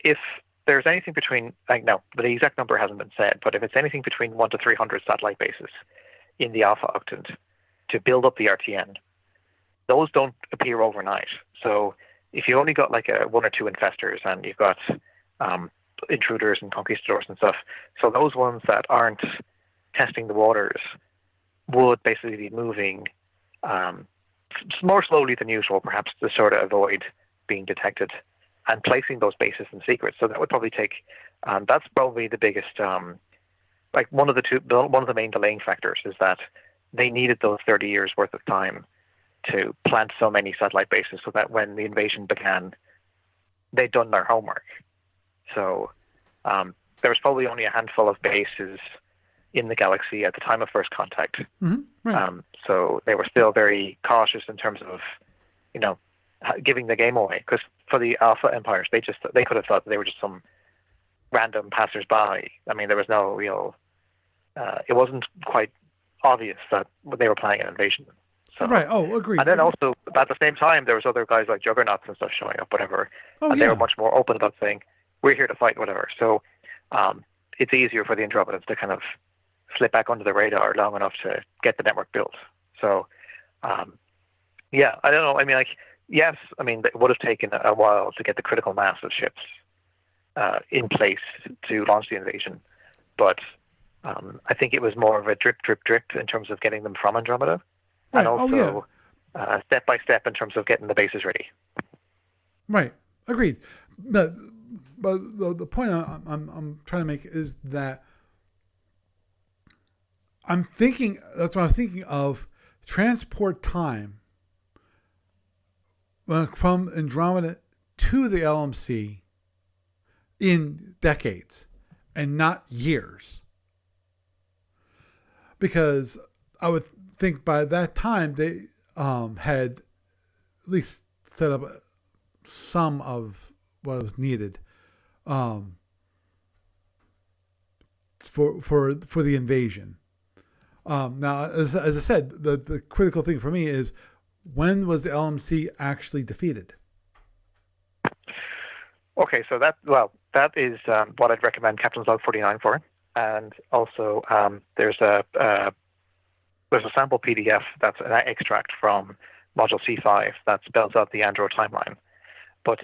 if there's anything between, no, the exact number hasn't been said, but if it's anything between 1 to 300 satellite bases in the Alpha Octant to build up the RTN, those don't appear overnight. So if you only got like 1 or 2 infestors and you've got intruders and conquistadors and stuff, so those ones that aren't testing the waters would basically be moving more slowly than usual, perhaps to sort of avoid being detected, and placing those bases in secret. So that would probably take, that's probably the biggest like one of the main delaying factors is that they needed those 30 years worth of time to plant so many satellite bases so that when the invasion began, they'd done their homework. So there was probably only a handful of bases in the galaxy at the time of first contact. Mm-hmm. Right. So they were still very cautious in terms of, giving the game away. Because for the Alpha Empires, they could have thought that they were just some random passersby. I mean, there was no real. It wasn't quite obvious that they were planning an invasion. So, right. Oh, agreed. And then also at the same time, there was other guys like Juggernauts and stuff showing up, whatever, and they were much more open about saying, "We're here to fight," whatever. So it's easier for the Andromedans to kind of slip back under the radar long enough to get the network built. So I don't know. I mean, yes, I mean, it would have taken a while to get the critical mass of ships in place to launch the invasion, but I think it was more of a drip in terms of getting them from Andromeda. Right. And also step by step in terms of getting the bases ready. Right. Agreed. But the point I'm trying to make is that that's what I was thinking of transport time from Andromeda to the LMC in decades and not years. Because I would think by that time they had at least set up some of what was needed for the invasion. Now, as I said, the critical thing for me is when was the LMC actually defeated? Okay, so that is what I'd recommend Captain's Log 49 for, and also there's a sample PDF that's an extract from Module C5 that spells out the Andro timeline. But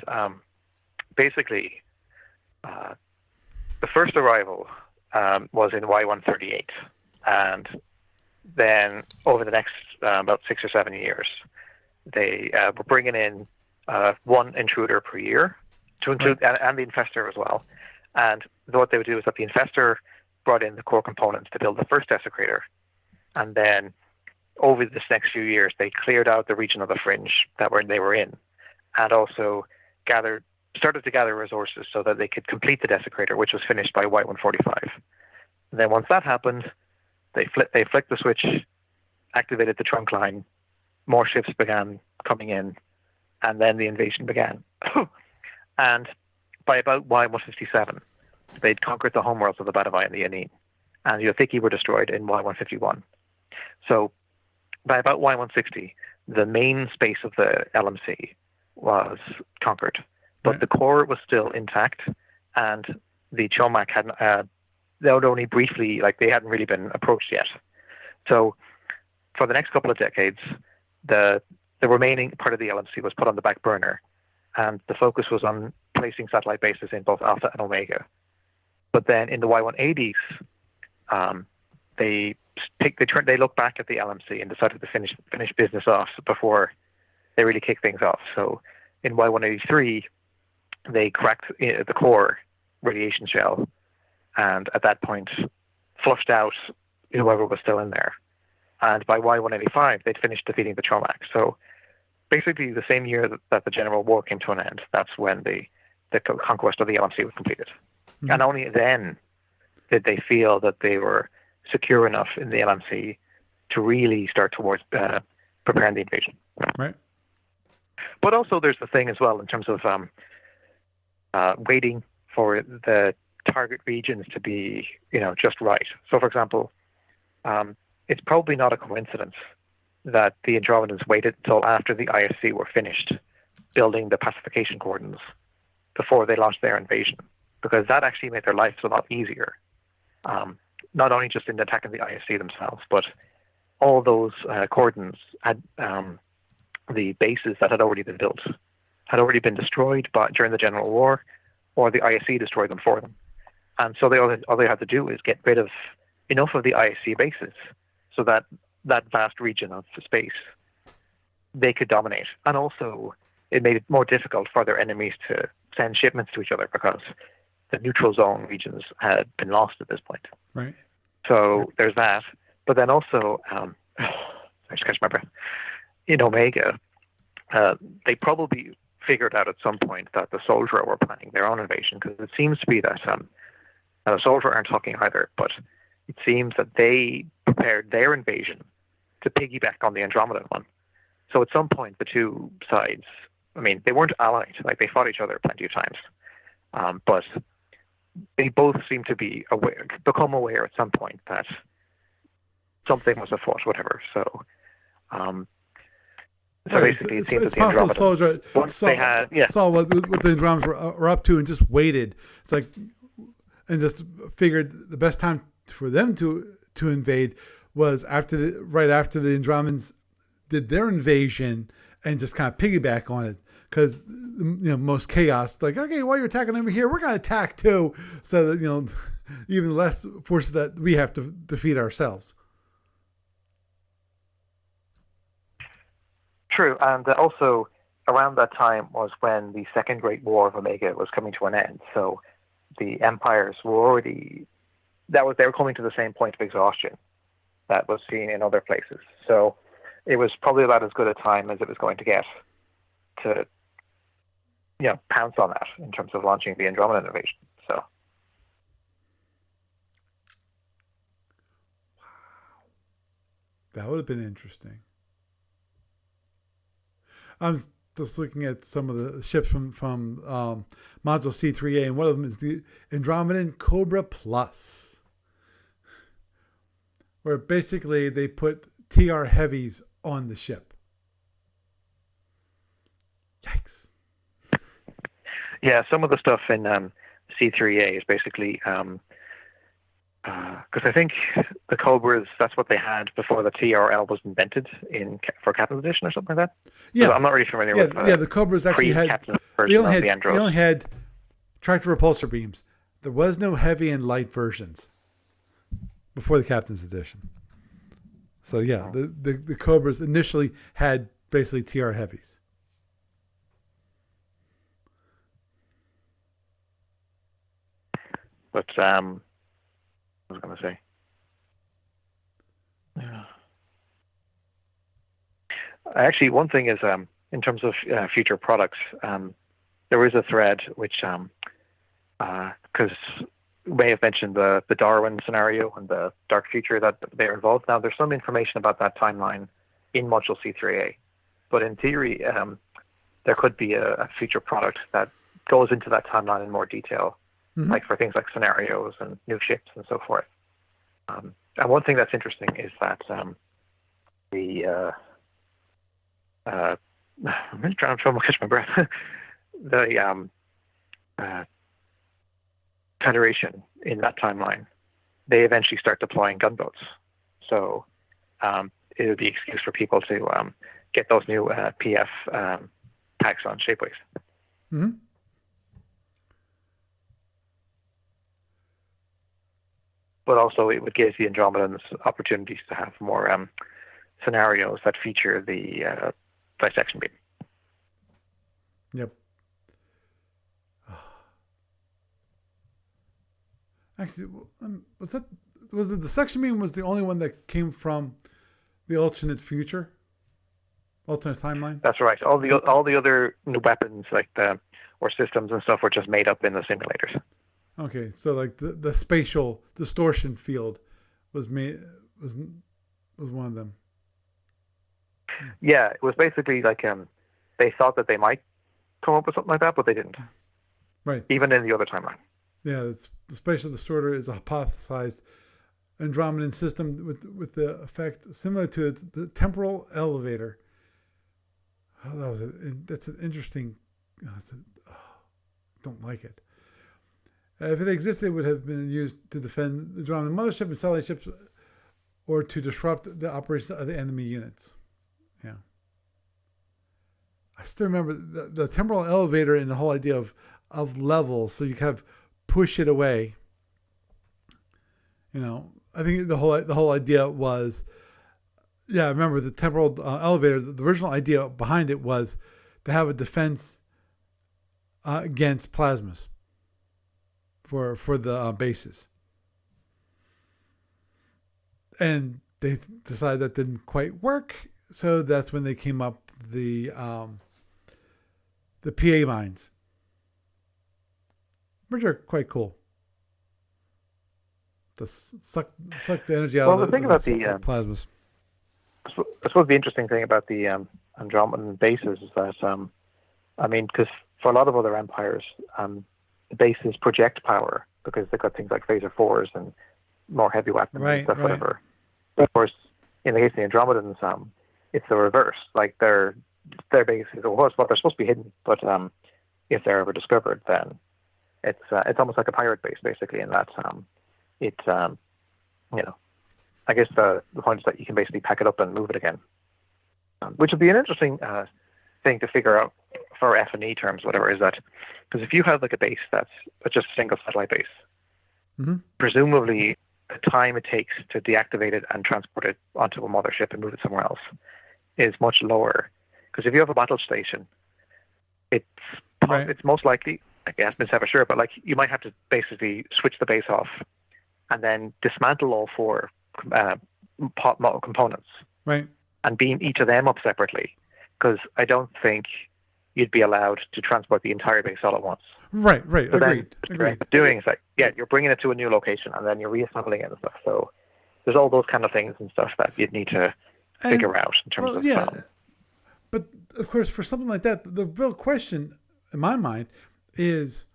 basically, the first arrival was in Y138, and then over the next about 6 or 7 years, they were bringing in one intruder per year to include and the infestor as well. And what they would do is that the infestor brought in the core components to build the first desecrator, and then over this next few years, they cleared out the region of the fringe that they were in, and also started to gather resources so that they could complete the desecrator, which was finished by Y145. And then once that happened, they flicked the switch, activated the trunk line, more ships began coming in, and then the invasion began. And by about Y157, they'd conquered the homeworlds of the Badavai and the Yaneen, and the Yothiki were destroyed in Y151. So by about Y160, the main space of the LMC was conquered, but the core was still intact, and the Chomak they would only briefly, they hadn't really been approached yet. So for the next couple of decades, the remaining part of the LMC was put on the back burner, and the focus was on placing satellite bases in both Alpha and Omega. But then in the Y180s, they looked back at the LMC and decided to finish business off before they really kicked things off. So in Y183, they cracked the core radiation shell, and at that point flushed out whoever was still in there. And by Y185, they'd finished defeating the Chomak. So basically the same year that the General War came to an end, that's when the conquest of the LMC was completed. Mm-hmm. And only then did they feel that they were secure enough in the LMC to really start towards preparing the invasion. Right. But also there's the thing as well in terms of waiting for the target regions to be, just right. So, for example, it's probably not a coincidence that the Andromedans waited until after the ISC were finished building the pacification cordons before they launched their invasion, because that actually made their lives a lot easier. Not only just in attacking the ISC themselves, but all those cordons had the bases that had already been built, had already been destroyed during the General War, or the ISC destroyed them for them. And so all they had to do is get rid of enough of the ISC bases so that vast region of space they could dominate. And also it made it more difficult for their enemies to send shipments to each other because the neutral zone regions had been lost at this point. Right. So there's that. But then also, I just catch my breath. In Omega, they probably figured out at some point that the Soldier were planning their own invasion, because it seems to be that the Soldier aren't talking either, but it seems that they prepared their invasion to piggyback on the Andromedan one. So at some point, the two sides, I mean, they weren't allied. Like, they fought each other plenty of times. But they both seem to become aware at some point that something was afoot, whatever. So, basically, it seems that the Andromedan, Soldier saw what the Andromedans were up to and just waited. It's like, and just figured the best time for them to invade was right after the Andromedans did their invasion, and just kind of piggyback on it, because most chaos, like, okay, while you're attacking over here, we're going to attack too, so that even less forces that we have to defeat ourselves. True, and also around that time was when the Second Great War of Omega was coming to an end. So the empires were they were coming to the same point of exhaustion that was seen in other places. So it was probably about as good a time as it was going to get to, pounce on that in terms of launching the Andromedan invasion. So. Wow. That would have been interesting. I'm just looking at some of the ships from Module C3A, and one of them is the Andromedan Cobra Plus, where basically they put TR heavies on the ship. Yikes. Yeah, some of the stuff in C3A is basically, because I think the Cobras, that's what they had before the TRL was invented for Captain's Edition or something like that. Yeah. So I'm not really familiar with the Cobras actually had, they only had tractor repulsor beams. There was no heavy and light versions before the Captain's Edition. So yeah, the Cobras initially had basically TR heavies. But I was going to say, actually, one thing is, in terms of future products, there is a thread which, because we may have mentioned the Darwin scenario and the dark future that they're involved. Now, there's some information about that timeline in Module C3A, but in theory, there could be a future product that goes into that timeline in more detail, like for things like scenarios and new ships and so forth. And one thing that's interesting is that I'm really trying to catch my breath. The Federation in that timeline, they eventually start deploying gunboats. So it would be an excuse for people to get those new PF packs on shapeways. Mm-hmm. But also it would give the Andromedans opportunities to have more scenarios that feature the dissection beam. Yep. Actually, was it the section beam was the only one that came from the alternate future, alternate timeline? That's right. All the other new weapons or systems and stuff were just made up in the simulators. Okay, so like the spatial distortion field was one of them. Yeah, it was basically like they thought that they might come up with something like that, but they didn't. Right. Even in the other timeline. Yeah, the spatial distorter is a hypothesized Andromedan system with the effect similar to the temporal elevator. Oh, that's an interesting. Don't like it. If it existed, it would have been used to defend the Andromedan mothership and satellite ships, or to disrupt the operations of the enemy units. Yeah. I still remember the temporal elevator and the whole idea of levels, so you kind of push it away. I think the whole idea was, yeah, I remember the temporal elevator. The original idea behind it was to have a defense against plasmas for the bases. and they decided that didn't quite work. So that's when they came up the PA mines, which are quite cool. To suck the energy out Well, of the thing about the plasmas. I suppose the interesting thing about the Andromedan bases is that because for a lot of other empires, the bases project power because they've got things like phaser fours and more heavy weapons and stuff, whatever. But of course, in the case of the Andromedans, it's the reverse. Like their bases, or what they're supposed to be hidden, but if they're ever discovered, then it's almost like a pirate base, basically, in that I guess the point is that you can basically pack it up and move it again, which would be an interesting thing to figure out for F&E terms, whatever, is that because if you have like a base that's just a single satellite base, mm-hmm. presumably the time it takes to deactivate it and transport it onto a mothership and move it somewhere else is much lower. Because if you have a battle station, it's most likely, I guess, it's never sure, but like you might have to basically switch the base off and then dismantle all four components, right, and beam each of them up separately, because I don't think you'd be allowed to transport the entire base all at once. Right. So Agreed. Doing is like, you're bringing it to a new location and then you're reassembling it and stuff. So there's all those kind of things and stuff that you'd need to figure out in terms of. Yeah, but of course, for something like that, the real question in my mind is,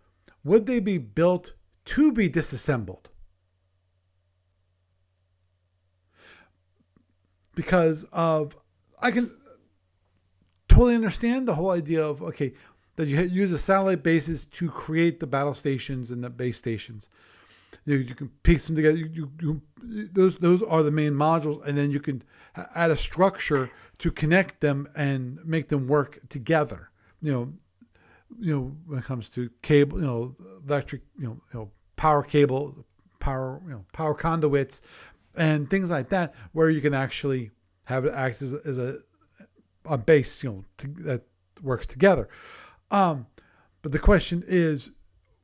would they be built to be disassembled? Because I can totally understand the whole idea of, that you use the satellite bases to create the battle stations and the base stations. You can piece them together. Those are the main modules, and then you can add a structure to connect them and make them work together. When it comes to cable, electric, power cable, power conduits, and things like that, where you can actually have it act as a base, that works together. But the question is,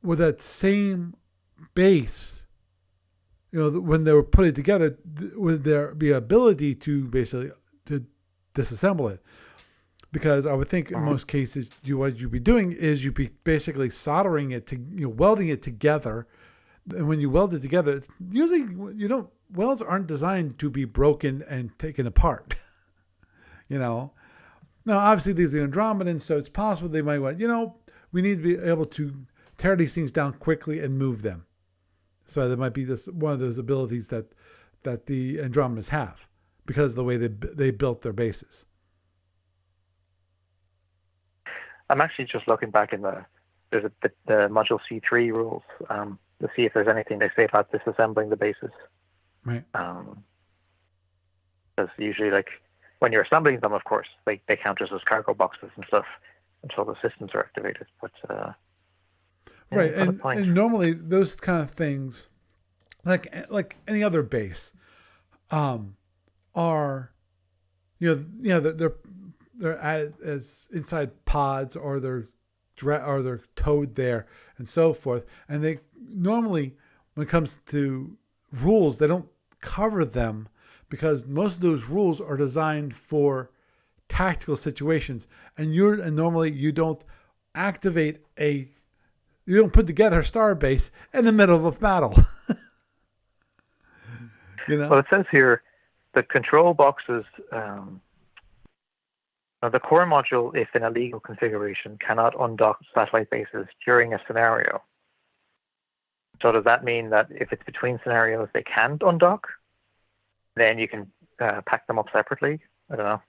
with that same base, when they were put it together, would there be ability to basically to disassemble it? Because I would think in most cases, what you'd be doing is you'd be basically soldering it to, welding it together. And when you weld it together, usually welds aren't designed to be broken and taken apart. Now, obviously these are Andromedans, so it's possible they might want, we need to be able to tear these things down quickly and move them. So there might be one of those abilities that the Andromedans have because of the way they built their bases. I'm actually just looking back in the module C3 rules to see if there's anything they say about disassembling the bases. Right. Because usually, like, when you're assembling them, of course, they count as those boxes and stuff until the systems are activated. But right, and normally those kind of things, like any other base, are they're as inside pods, or they're towed there and so forth. And they normally, when it comes to rules, they don't cover them because most of those rules are designed for tactical situations. And normally you don't you don't put together a star base in the middle of a battle. Well, it says here the control boxes. The core module, if in a legal configuration, cannot undock satellite bases during a scenario. So does that mean that if it's between scenarios they can't undock, then you can pack them up separately? I don't know.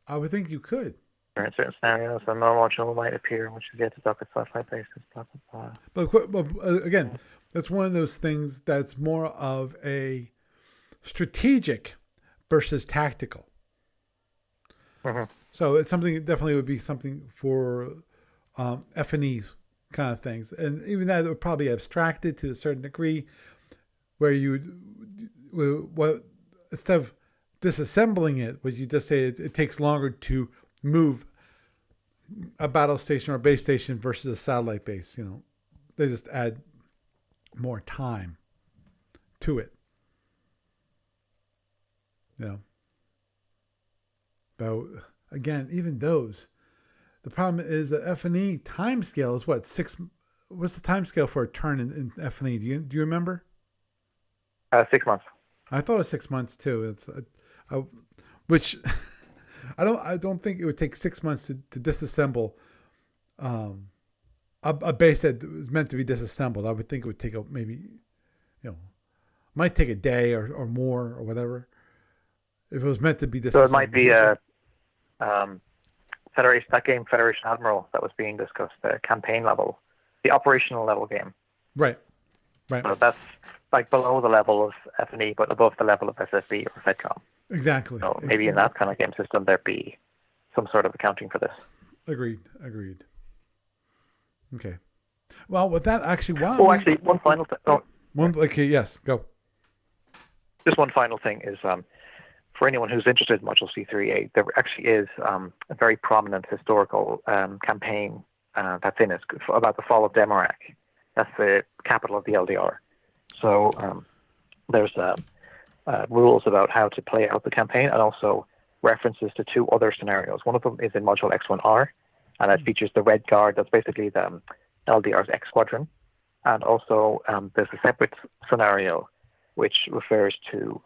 I would think you could. In certain scenarios, a no module might appear, which is yet to dock its satellite bases. Blah, blah, blah. But again, that's one of those things that's more of a strategic versus tactical. Mm-hmm. So it's something, definitely would be something for F&Es kind of things. And even that would probably be abstracted to a certain degree, where instead of disassembling it, what you just say, it takes longer to move a battle station or a base station versus a satellite base. They just add more time to it. You know, though again, even those, the problem is the F&E time scale is what, 6? What's the time scale for a turn in F&E? Do you remember? 6 months. I thought it was 6 months too. Which I don't think it would take 6 months to disassemble a base that was meant to be disassembled. I would think it would take maybe, might take a day or more or whatever if it was meant to be disassembled. So it might be a Federation Admiral that was being discussed, the campaign level, the operational level game. Right. So that's like below the level of F&E, but above the level of SFB or FedCom. Exactly. So maybe in that kind of game system, there'd be some sort of accounting for this. Agreed. Okay. Well, with that, actually, one final thing. Okay, yes, go. Just one final thing is, for anyone who's interested in Module C3A, there actually is a very prominent historical campaign that's in it about the fall of Demarak. That's the capital of the LDR. So there's rules about how to play out the campaign, and also references to 2 other scenarios. One of them is in Module X1R, and it features the Red Guard. That's basically the LDR's X Squadron. And also there's a separate scenario which refers to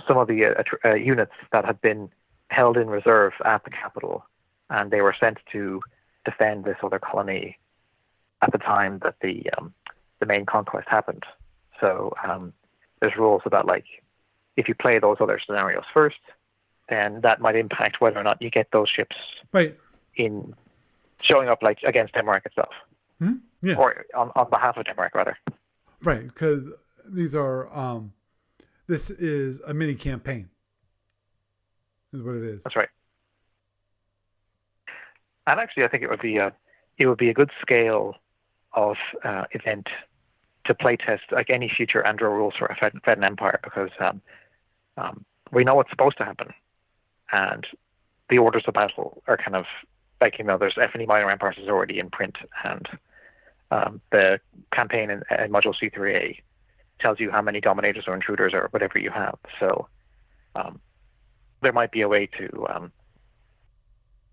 some of the units that had been held in reserve at the capital, and they were sent to defend this other colony at the time that the main conquest happened. So there's rules about, like, if you play those other scenarios first, then that might impact whether or not you get those ships in showing up, like, against Denmark itself. Hmm? Yeah. Or on behalf of Denmark, rather. Right, because these are this is a mini campaign, is what it is. That's right. And actually, I think it would be a good scale of event to playtest like any future Andro rules for Fed and Empire, because we know what's supposed to happen, and the orders of battle are kind of like, there's F&E Minor Empires is already in print, and the campaign in Module C3A tells you how many dominators or intruders or whatever you have. So there might be a way to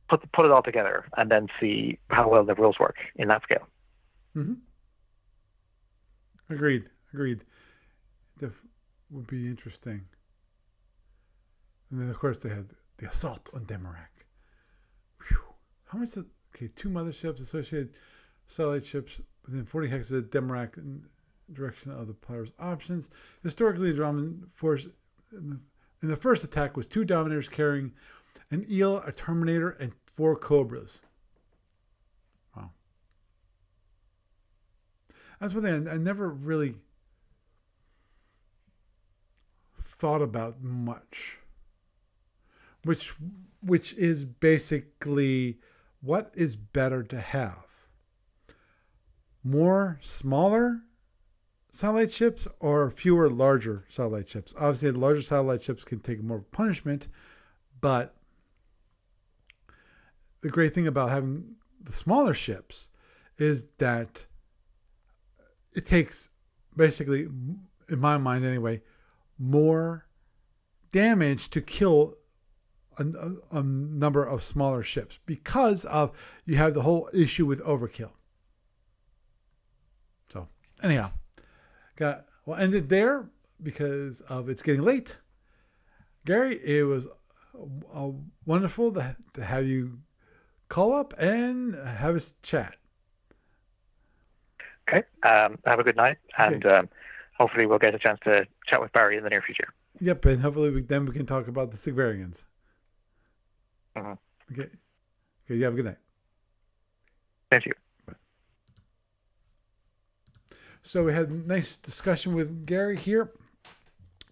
put it all together and then see how well the rules work in that scale. Mm-hmm. Agreed. That would be interesting. And then, of course, they had the assault on Demarak. Whew. How much? 2 motherships, associated satellite ships within 40 hexes of Demarak in direction of the player's options. Historically, the Andromedan force in the first attack was 2 Dominators carrying an Eel, a Terminator, and 4 Cobras. Wow. That's one thing I never really thought about much. Which is basically, what is better to have? More smaller satellite ships or fewer larger satellite ships? Obviously, the larger satellite ships can take more punishment, but the great thing about having the smaller ships is that it takes, basically, in my mind anyway, more damage to kill a number of smaller ships, because of you have the whole issue with overkill. So anyhow, we'll end it there because of it's getting late. Gary, it was wonderful to have you call up and have us chat. Okay. Have a good night, and hopefully we'll get a chance to chat with Barry in the near future. Yep, and hopefully we can talk about the Sigvarians. Mm-hmm. Okay, you have a good night. Thank you. Bye. So we had a nice discussion with Gary here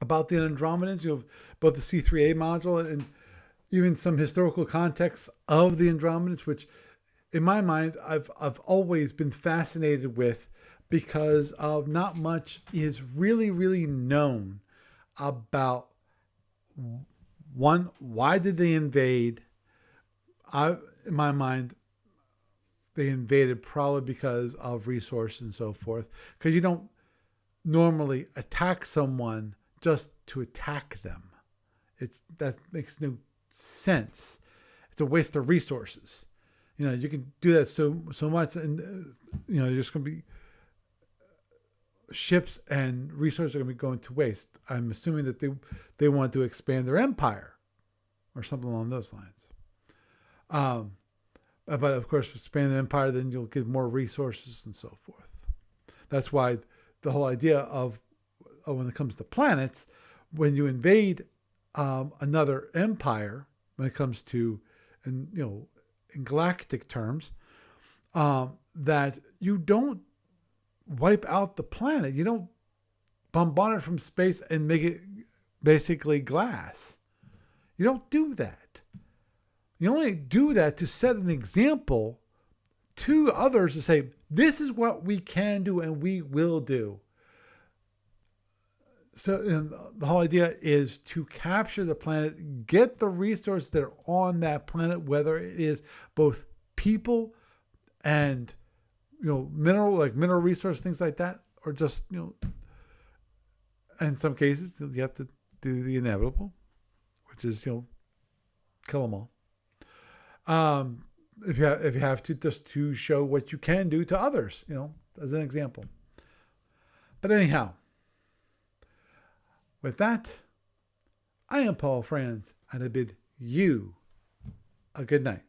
about the Andromedans, both the C3A module and even some historical context of the Andromedans, which in my mind I've always been fascinated with, because of not much is really, really known about, one, why did they invade? In my mind, they invaded probably because of resources and so forth, because you don't normally attack someone just to attack them. That makes no sense. It's a waste of resources. You can do that so much, and there's going to be ships and resources are going to be going to waste. I'm assuming that they want to expand their empire or something along those lines. But of course, expand the empire, then you'll get more resources and so forth. That's why the whole idea of when it comes to planets, when you invade another empire, when it comes to, in galactic terms, that you don't wipe out the planet. You don't bombard it from space and make it basically glass. You don't do that. You only do that to set an example to others to say, this is what we can do and we will do. So the whole idea is to capture the planet, get the resources that are on that planet, whether it is both people and mineral resources, things like that, or just in some cases you have to do the inevitable, which is kill them all. If you have to, just to show what you can do to others, as an example. But anyhow, with that, I am Paul Franz, and I bid you a good night.